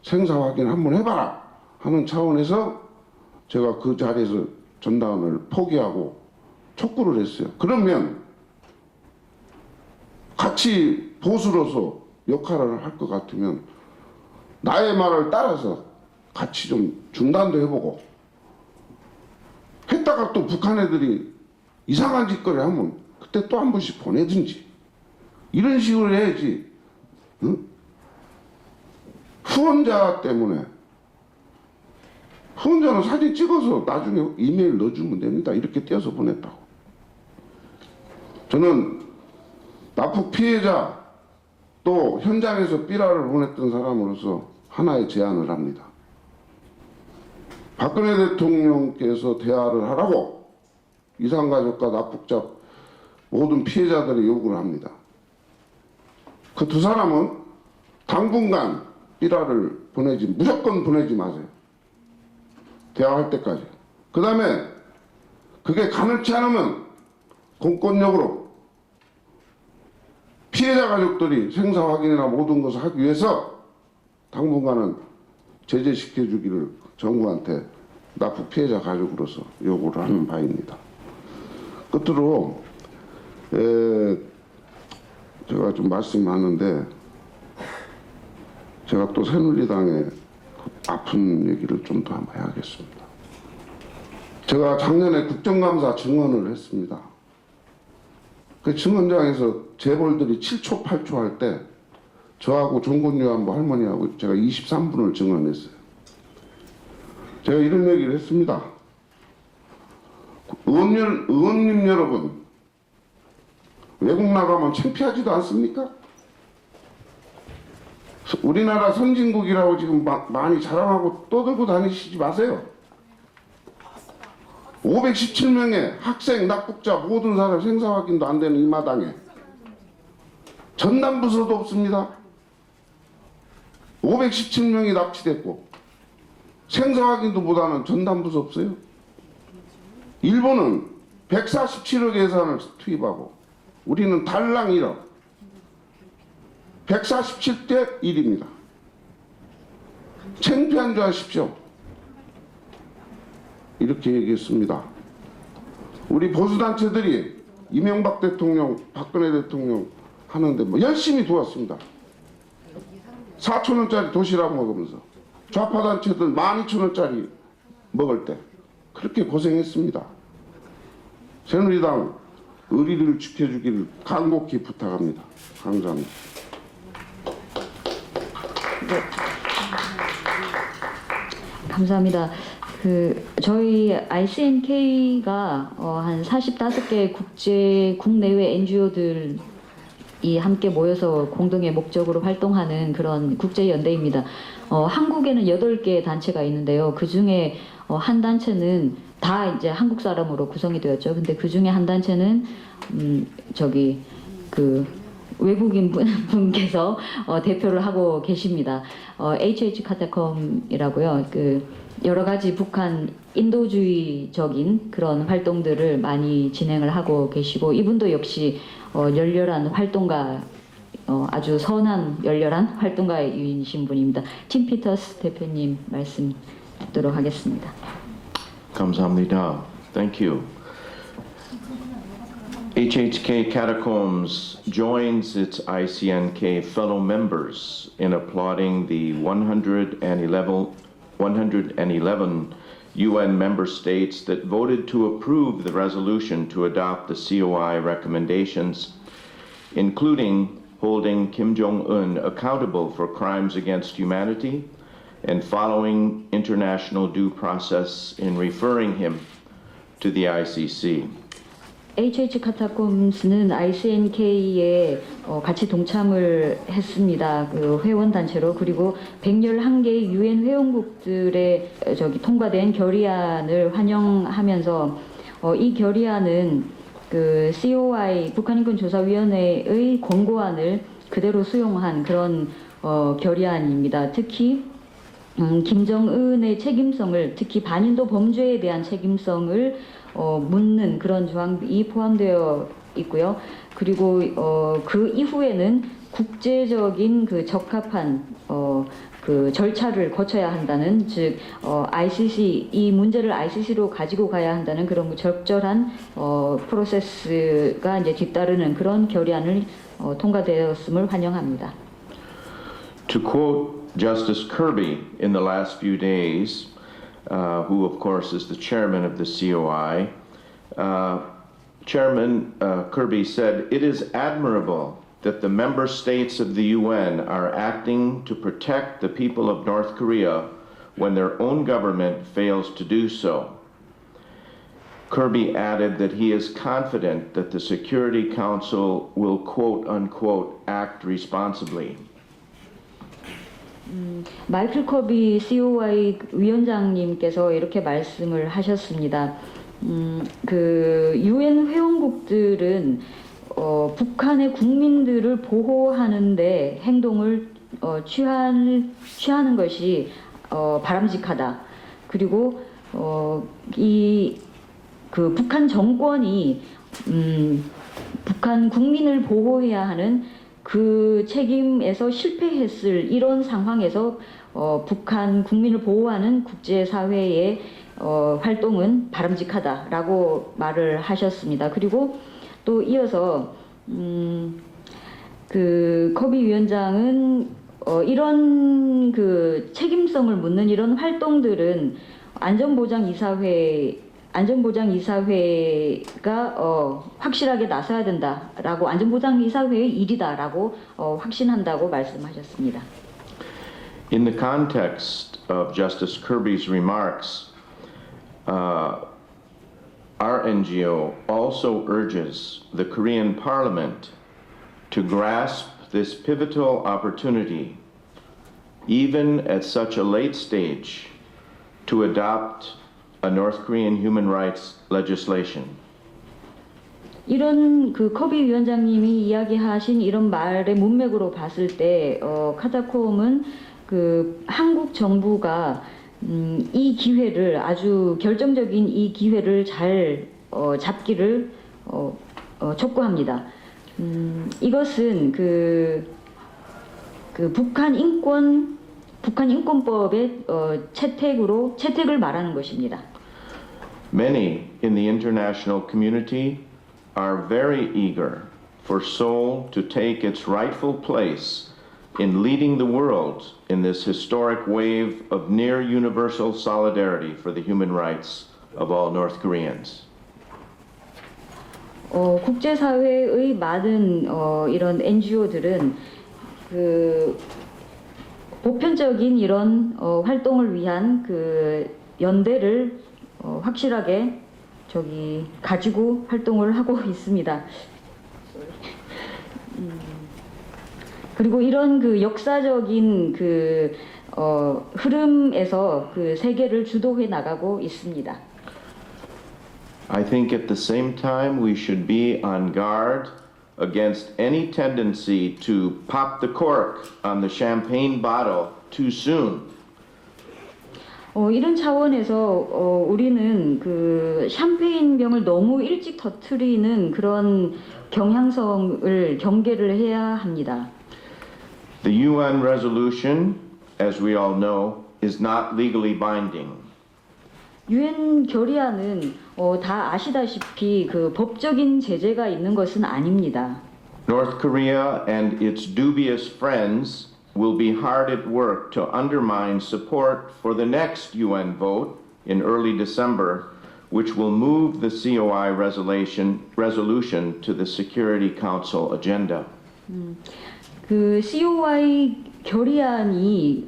생사 확인 한번 해봐라 하는 차원에서 제가 그 자리에서 전당을 포기하고 촉구를 했어요. 그러면 같이 보수로서 역할을 할 것 같으면 나의 말을 따라서 같이 좀 중단도 해보고, 했다가 또 북한 애들이 이상한 짓거리 하면 그때 또 한 번씩 보내든지 이런 식으로 해야지. 응? 후원자 때문에, 후원자는 사진 찍어서 나중에 이메일 넣어주면 됩니다. 이렇게 떼어서 보냈다고. 저는 납북 피해자 또 현장에서 삐라를 보냈던 사람으로서 하나의 제안을 합니다. 박근혜 대통령께서 대화를 하라고 이산가족과 납북자 모든 피해자들이 요구를 합니다. 그 두 사람은 당분간 삐라를 무조건 보내지 마세요. 대화할 때까지. 그 다음에 그게 가능치 않으면 공권력으로 피해자 가족들이 생사 확인이나 모든 것을 하기 위해서 당분간은 제재시켜주기를 정부한테 납북 피해자 가족으로서 요구를 하는 바입니다. 끝으로 제가 좀 말씀이 많은데, 제가 또 새누리당의 아픈 얘기를 좀 더 한번 해야겠습니다. 제가 작년에 국정감사 증언을 했습니다. 그 증언장에서 재벌들이 7초, 8초 할 때 저하고 종건유 안보 할머니하고 제가 23분을 증언했어요. 제가 이런 얘기를 했습니다. 의원님 여러분, 외국 나가면 창피하지도 않습니까? 우리나라 선진국이라고 지금 많이 자랑하고 떠들고 다니시지 마세요. 517명의 학생, 납북자 모든 사람 생사 확인도 안 되는 이 마당에 전담부서도 없습니다. 517명이 납치됐고 생사 확인도 못하는 전담부서 없어요. 일본은 147억 예산을 투입하고 우리는 달랑 1억, 147대 1입니다. 창피한 줄 아십시오. 이렇게 얘기했습니다. 우리 보수단체들이 이명박 대통령, 박근혜 대통령 하는데 뭐 열심히 도왔습니다. 4,000원짜리 도시락 먹으면서 좌파단체들 12,000원짜리 먹을 때 그렇게 고생했습니다. 새누리당 의리를 지켜주기를 간곡히 부탁합니다. 감사합니다. 네. 감사합니다. 저희 ICNK가 한 45개 국내외 NGO들이 함께 모여서 공동의 목적으로 활동하는 그런 국제연대입니다. 한국에는 8개 단체가 있는데요. 그 중에 한 단체는 다 이제 한국 사람으로 구성이 되었죠. 근데 그 중에 한 단체는 외국인 분께서 대표를 하고 계십니다. HH 카타콤이라고요. 여러 가지 북한 인도주의적인 그런 활동들을 많이 진행을 하고 계시고, 이분도 역시 열렬한 활동가, 아주 선한 열렬한 활동가이신 분입니다. 팀 피터스 대표님 말씀 듣도록 하겠습니다. 감사합니다. Thank you. HHK Catacombs joins its ICNK fellow members in applauding the 111 UN member states that voted to approve the resolution to adopt the COI recommendations, including holding Kim Jong-un accountable for crimes against humanity and following international due process in referring him to the ICC. HH 카타콤스는 ICNK에 같이 동참을 했습니다. 그 회원 단체로. 그리고 111개 유엔 회원국들의 통과된 결의안을 환영하면서 이 결의안은 그 COI 북한인권조사위원회의 권고안을 그대로 수용한 그런 결의안입니다. 특히 김정은의 책임성을, 특히 반인도 범죄에 대한 책임성을 묻는 그런 조항이 포함되어 있고요. 그리고 그 이후에는 국제적인 그 적합한 그 절차를 거쳐야 한다는, 즉 ICC, 이 문제를 ICC로 가지고 가야 한다는 그런 적절한 프로세스가 이제 뒤따르는 그런 결의안을 통과되었음을 환영합니다. To quote Justice Kirby in the last few days, who of course is the chairman of the COI, Chairman Kirby said, "It is admirable that the member states of the UN are acting to protect the people of North Korea when their own government fails to do so." Kirby added that he is confident that the Security Council will quote unquote act responsibly. 마이클 커비 COI 위원장님께서 이렇게 말씀을 하셨습니다. 그 UN 회원국들은 북한의 국민들을 보호하는데 행동을 취하는 것이 바람직하다. 그리고 이 그 북한 정권이 북한 국민을 보호해야 하는 그 책임에서 실패했을 이런 상황에서 북한 국민을 보호하는 국제사회의 활동은 바람직하다라고 말을 하셨습니다. 그리고 또 이어서 그 커비 위원장은 이런 그 책임성을 묻는 이런 활동들은 안전보장이사회가 확실하게 나서야 된다라고, 안전보장이사회의 일이다라고 확신한다고 말씀하셨습니다. In the context of Justice Kirby's remarks, our NGO also urges the Korean Parliament to grasp this pivotal opportunity, even at such a late stage, to adopt a North Korean human rights legislation. 이런 그 커비 위원장님이 이야기하신 이런 말의 문맥으로 봤을 때 카타콤은 그 한국 정부가 이 기회를, 아주 결정적인 이 기회를 잘 잡기를 촉구합니다. 이것은 그 북한 인권법의 채택을 말하는 것입니다. Many in the international community are very eager for Seoul to take its rightful place in leading the world in this historic wave of near universal solidarity for the human rights of all North Koreans. 국제사회의 많은 이런 NGO들은 그 보편적인 이런 활동을 위한 그 연대를 확실하게 가지고 활동을 하고 있습니다. 그리고 이런 그 역사적인 그 흐름에서 그 세계를 주도해 나가고 있습니다. I think at the same time we should be on guard against any tendency to pop the cork on the champagne bottle too soon. 이런 차원에서 우리는 그 샴페인 병을 너무 일찍 터뜨리는 그런 경계를 해야 합니다. The UN resolution, as we all know, is not legally binding. 유엔 결의안은 다 아시다시피 그 법적인 제재가 있는 것은 아닙니다. North Korea and its dubious friends will be hard at work to undermine support for the next UN vote in early December, which will move the COI resolution to the Security Council agenda. 그 COI 결의안이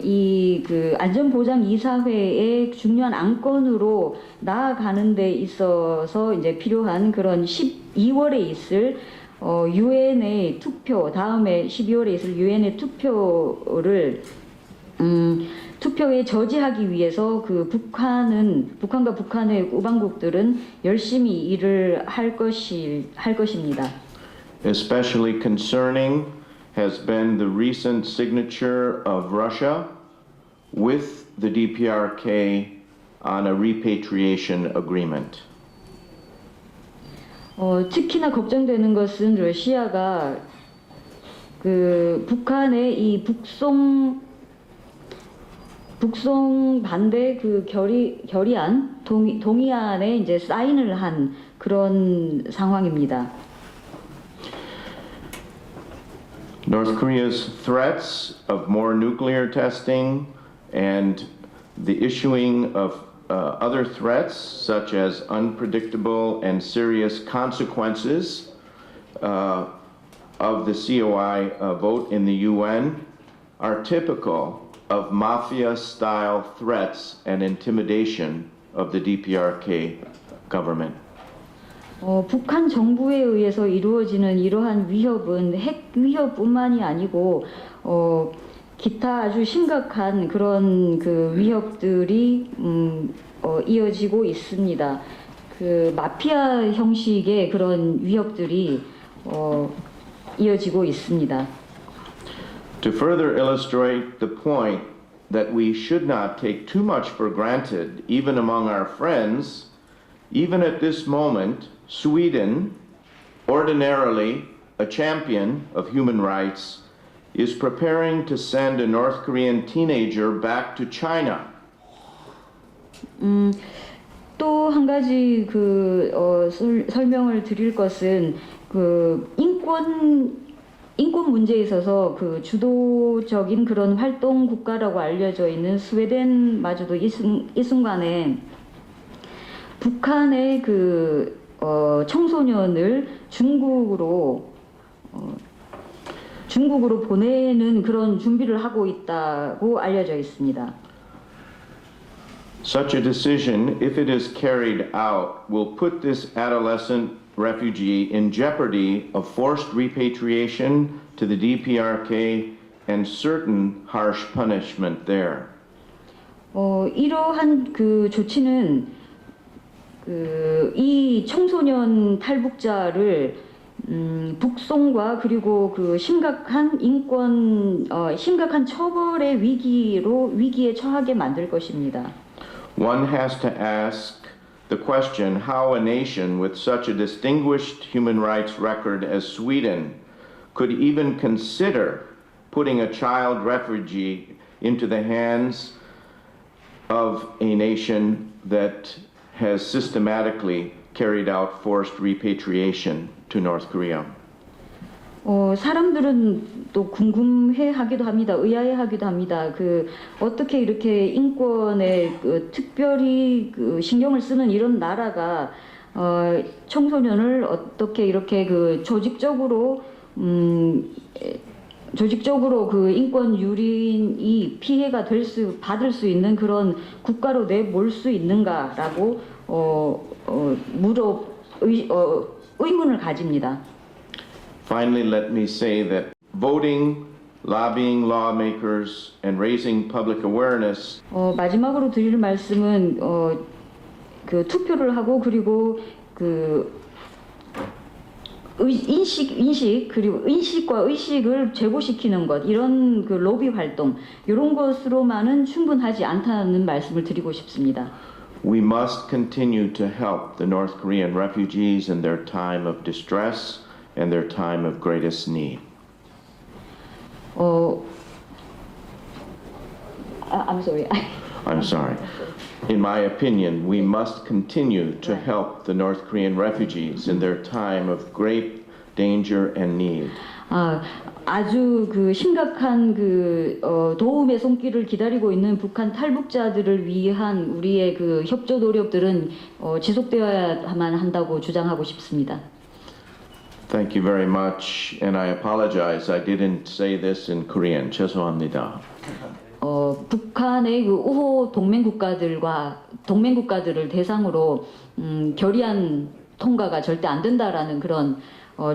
이 그 안전보장 이사회의 중요한 안건으로 나아가는 데 있어서 이제 필요한 그런 12월에 있을 유엔의 투표, 다음에 12월에 있을 유엔의 투표에 저지하기 위해서 그 북한과 북한의 우방국들은 열심히 일을 할 것입니다. Especially concerning has been the recent signature of Russia with the DPRK on a repatriation agreement. 특히나 걱정되는 것은 러시아가 그 북한의 이 북송 반대 그 결의안 동의안에 이제 사인을 한 그런 상황입니다. North Korea's threats of more nuclear testing and the issuing of other threats, such as unpredictable and serious consequences of the COI vote in the UN, are typical of mafia-style threats and intimidation of the DPRK government. 북한 정부에 의해서 이루어지는 이러한 위협은 핵 위협뿐만이 아니고 기타 아주 심각한 그런 그 위협들이 이어지고 있습니다. 그 마피아 형식의 그런 위협들이 이어지고 있습니다. To further illustrate the point that we should not take too much for granted, even among our friends, even at this moment, Sweden, ordinarily a champion of human rights, is preparing to send a North Korean teenager back to China. 또 한 가지 설명을 드릴 것은 그 인권 문제에 있어서 그 주도적인 그런 활동 국가라고 알려져 있는 스웨덴마저도 이 순간에 북한의 그 청소년을 중국으로 보내는 그런 준비를 하고 있다고 알려져 있습니다. Such a decision, if it is carried out, will put this adolescent refugee in jeopardy of forced repatriation to the DPRK and certain harsh punishment there. 이러한 그 조치는 이 청소년 탈북자를 북송과 그리고 그 심각한 심각한 처벌의 위기에 처하게 만들 것입니다. One has to ask the question how a nation with such a distinguished human rights record as Sweden could even consider putting a child refugee into the hands of a nation that has systematically carried out forced repatriation to North Korea. 사람들은 또 궁금해하기도 합니다. 의아해하기도 합니다. 그 어떻게 이렇게 인권에 특별히 신경을 쓰는 이런 나라가 청소년을 어떻게 이렇게 그 조직적으로 그 인권 유린이 피해가 받을 수 있는 그런 국가로 내몰 수 있는가라고 의문을 가집니다. Finally, let me say that voting, lobbying lawmakers, and raising public awareness 마지막으로 드릴 말씀은 그 투표를 하고 그리고 그 인식 그리고 인식과 의식을 제고시키는 것 이런 그 로비 활동 이런 것으로만은 충분하지 않다는 말씀을 드리고 싶습니다. We must continue to help the North Korean refugees in their time of distress and their time of greatest need. I'm sorry. I'm sorry. In my opinion, we must continue to help the North Korean refugees in their time of great danger and need. 아주 그 심각한 도움의 손길을 기다리고 있는 북한 탈북자들을 위한 우리의 그 협조 노력들은 지속되어야만 한다고 주장하고 싶습니다. Thank you very much, and I apologize. I didn't say this in Korean. 죄송합니다. 북한의 그 우호 동맹국가들을 대상으로 결의안 통과가 절대 안 된다라는 그런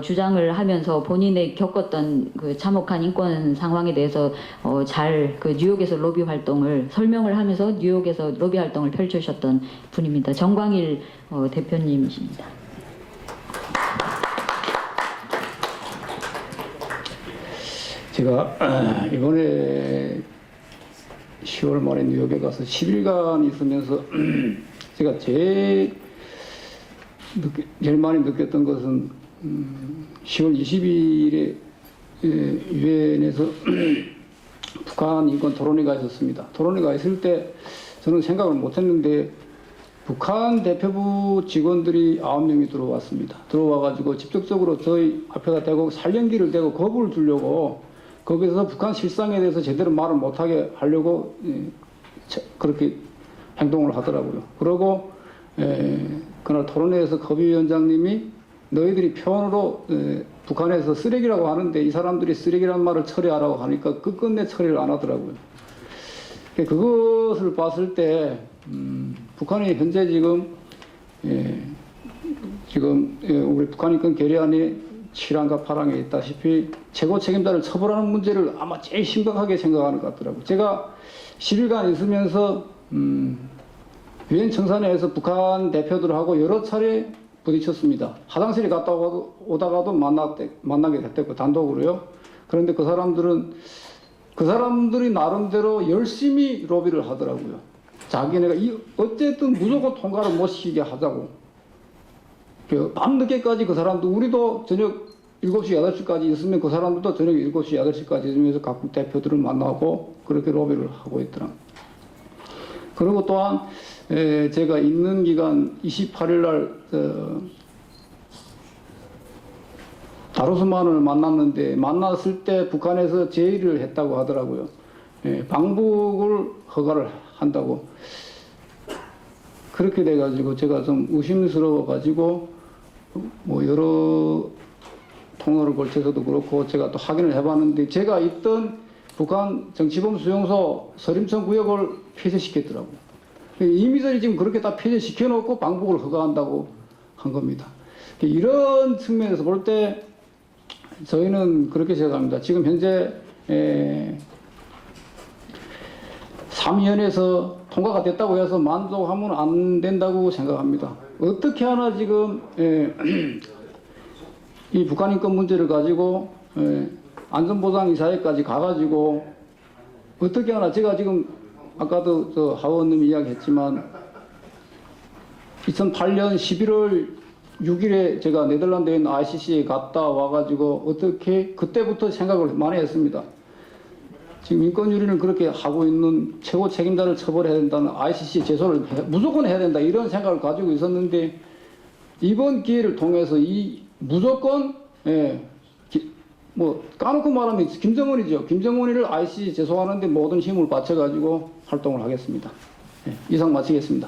주장을 하면서 본인의 겪었던 그 참혹한 인권 상황에 대해서 잘 그 뉴욕에서 로비 활동을 설명을 하면서 뉴욕에서 로비 활동을 펼쳐주셨던 분입니다. 정광일 대표님이십니다. 제가 이번에 10월 말에 뉴욕에 가서 10일간 있으면서 제가 제일 많이 느꼈던 것은 10월 22일에 유엔에서 북한 인권 토론회가 있었습니다. 토론회가 있을 때 저는 생각을 못했는데 북한 대표부 직원들이 9명이 들어왔습니다. 들어와가지고 직접적으로 저희 앞에다 대고 살령기를 대고 겁을 주려고 거기서 북한 실상에 대해서 제대로 말을 못하게 하려고 그렇게 행동을 하더라고요. 그러고 그날 토론회에서 거비위원장님이 너희들이 표현으로 북한에서 쓰레기라고 하는데 이 사람들이 쓰레기라는 말을 처리하라고 하니까 끝끝내 처리를 안 하더라고요. 그것을 봤을 때 북한이 현재 지금 우리 북한 인권 결의안이 7항과 8항에 있다시피 최고 책임자를 처벌하는 문제를 아마 제일 심각하게 생각하는 것 같더라고요. 제가 10일간 있으면서 유엔 청산회에서 북한 대표들하고 여러 차례 부딪혔습니다. 화장실에 갔다 오다가도 만나게 됐고 단독으로요. 그런데 그 사람들이 나름대로 열심히 로비를 하더라고요. 자기네가 어쨌든 무조건 통과를 못 시키게 하자고. 밤늦게까지 그 사람도 우리도 저녁 7시, 8시까지 있으면 그 사람들도 저녁 7시, 8시까지 있으면서 각국 대표들을 만나고 그렇게 로비를 하고 있더라. 그리고 또한 제가 있는 기간 28일 날 다루스만을 만났는데 만났을 때 북한에서 제의를 했다고 하더라고요. 방북을 허가를 한다고. 그렇게 돼가지고 제가 좀 의심스러워가지고 뭐 여러 통화를 걸쳐서도 그렇고 제가 또 확인을 해봤는데 제가 있던 북한 정치범 수용소 서림천 구역을 폐쇄시켰더라고요. 이미들이 지금 그렇게 다 폐쇄시켜놓고 방북을 허가한다고 한 겁니다. 이런 측면에서 볼 때 저희는 그렇게 생각합니다. 지금 현재 참의원에서 통과가 됐다고 해서 만족하면 안 된다고 생각합니다. 어떻게 하나 지금 이 북한 인권 문제를 가지고 안전보장이사회까지 가가지고 어떻게 하나 제가 지금 아까도 저 하원님이 이야기했지만 2008년 11월 6일에 제가 네덜란드에 있는 ICC에 갔다 와가지고 어떻게 그때부터 생각을 많이 했습니다. 지금 인권유린을 그렇게 하고 있는 최고 책임자를 처벌해야 된다는 ICC 제소를 무조건 해야 된다 이런 생각을 가지고 있었는데 이번 기회를 통해서 이 무조건 뭐 까놓고 말하면 김정은이죠. 김정은이를 ICC 제소하는데 모든 힘을 바쳐가지고 활동을 하겠습니다. 이상 마치겠습니다.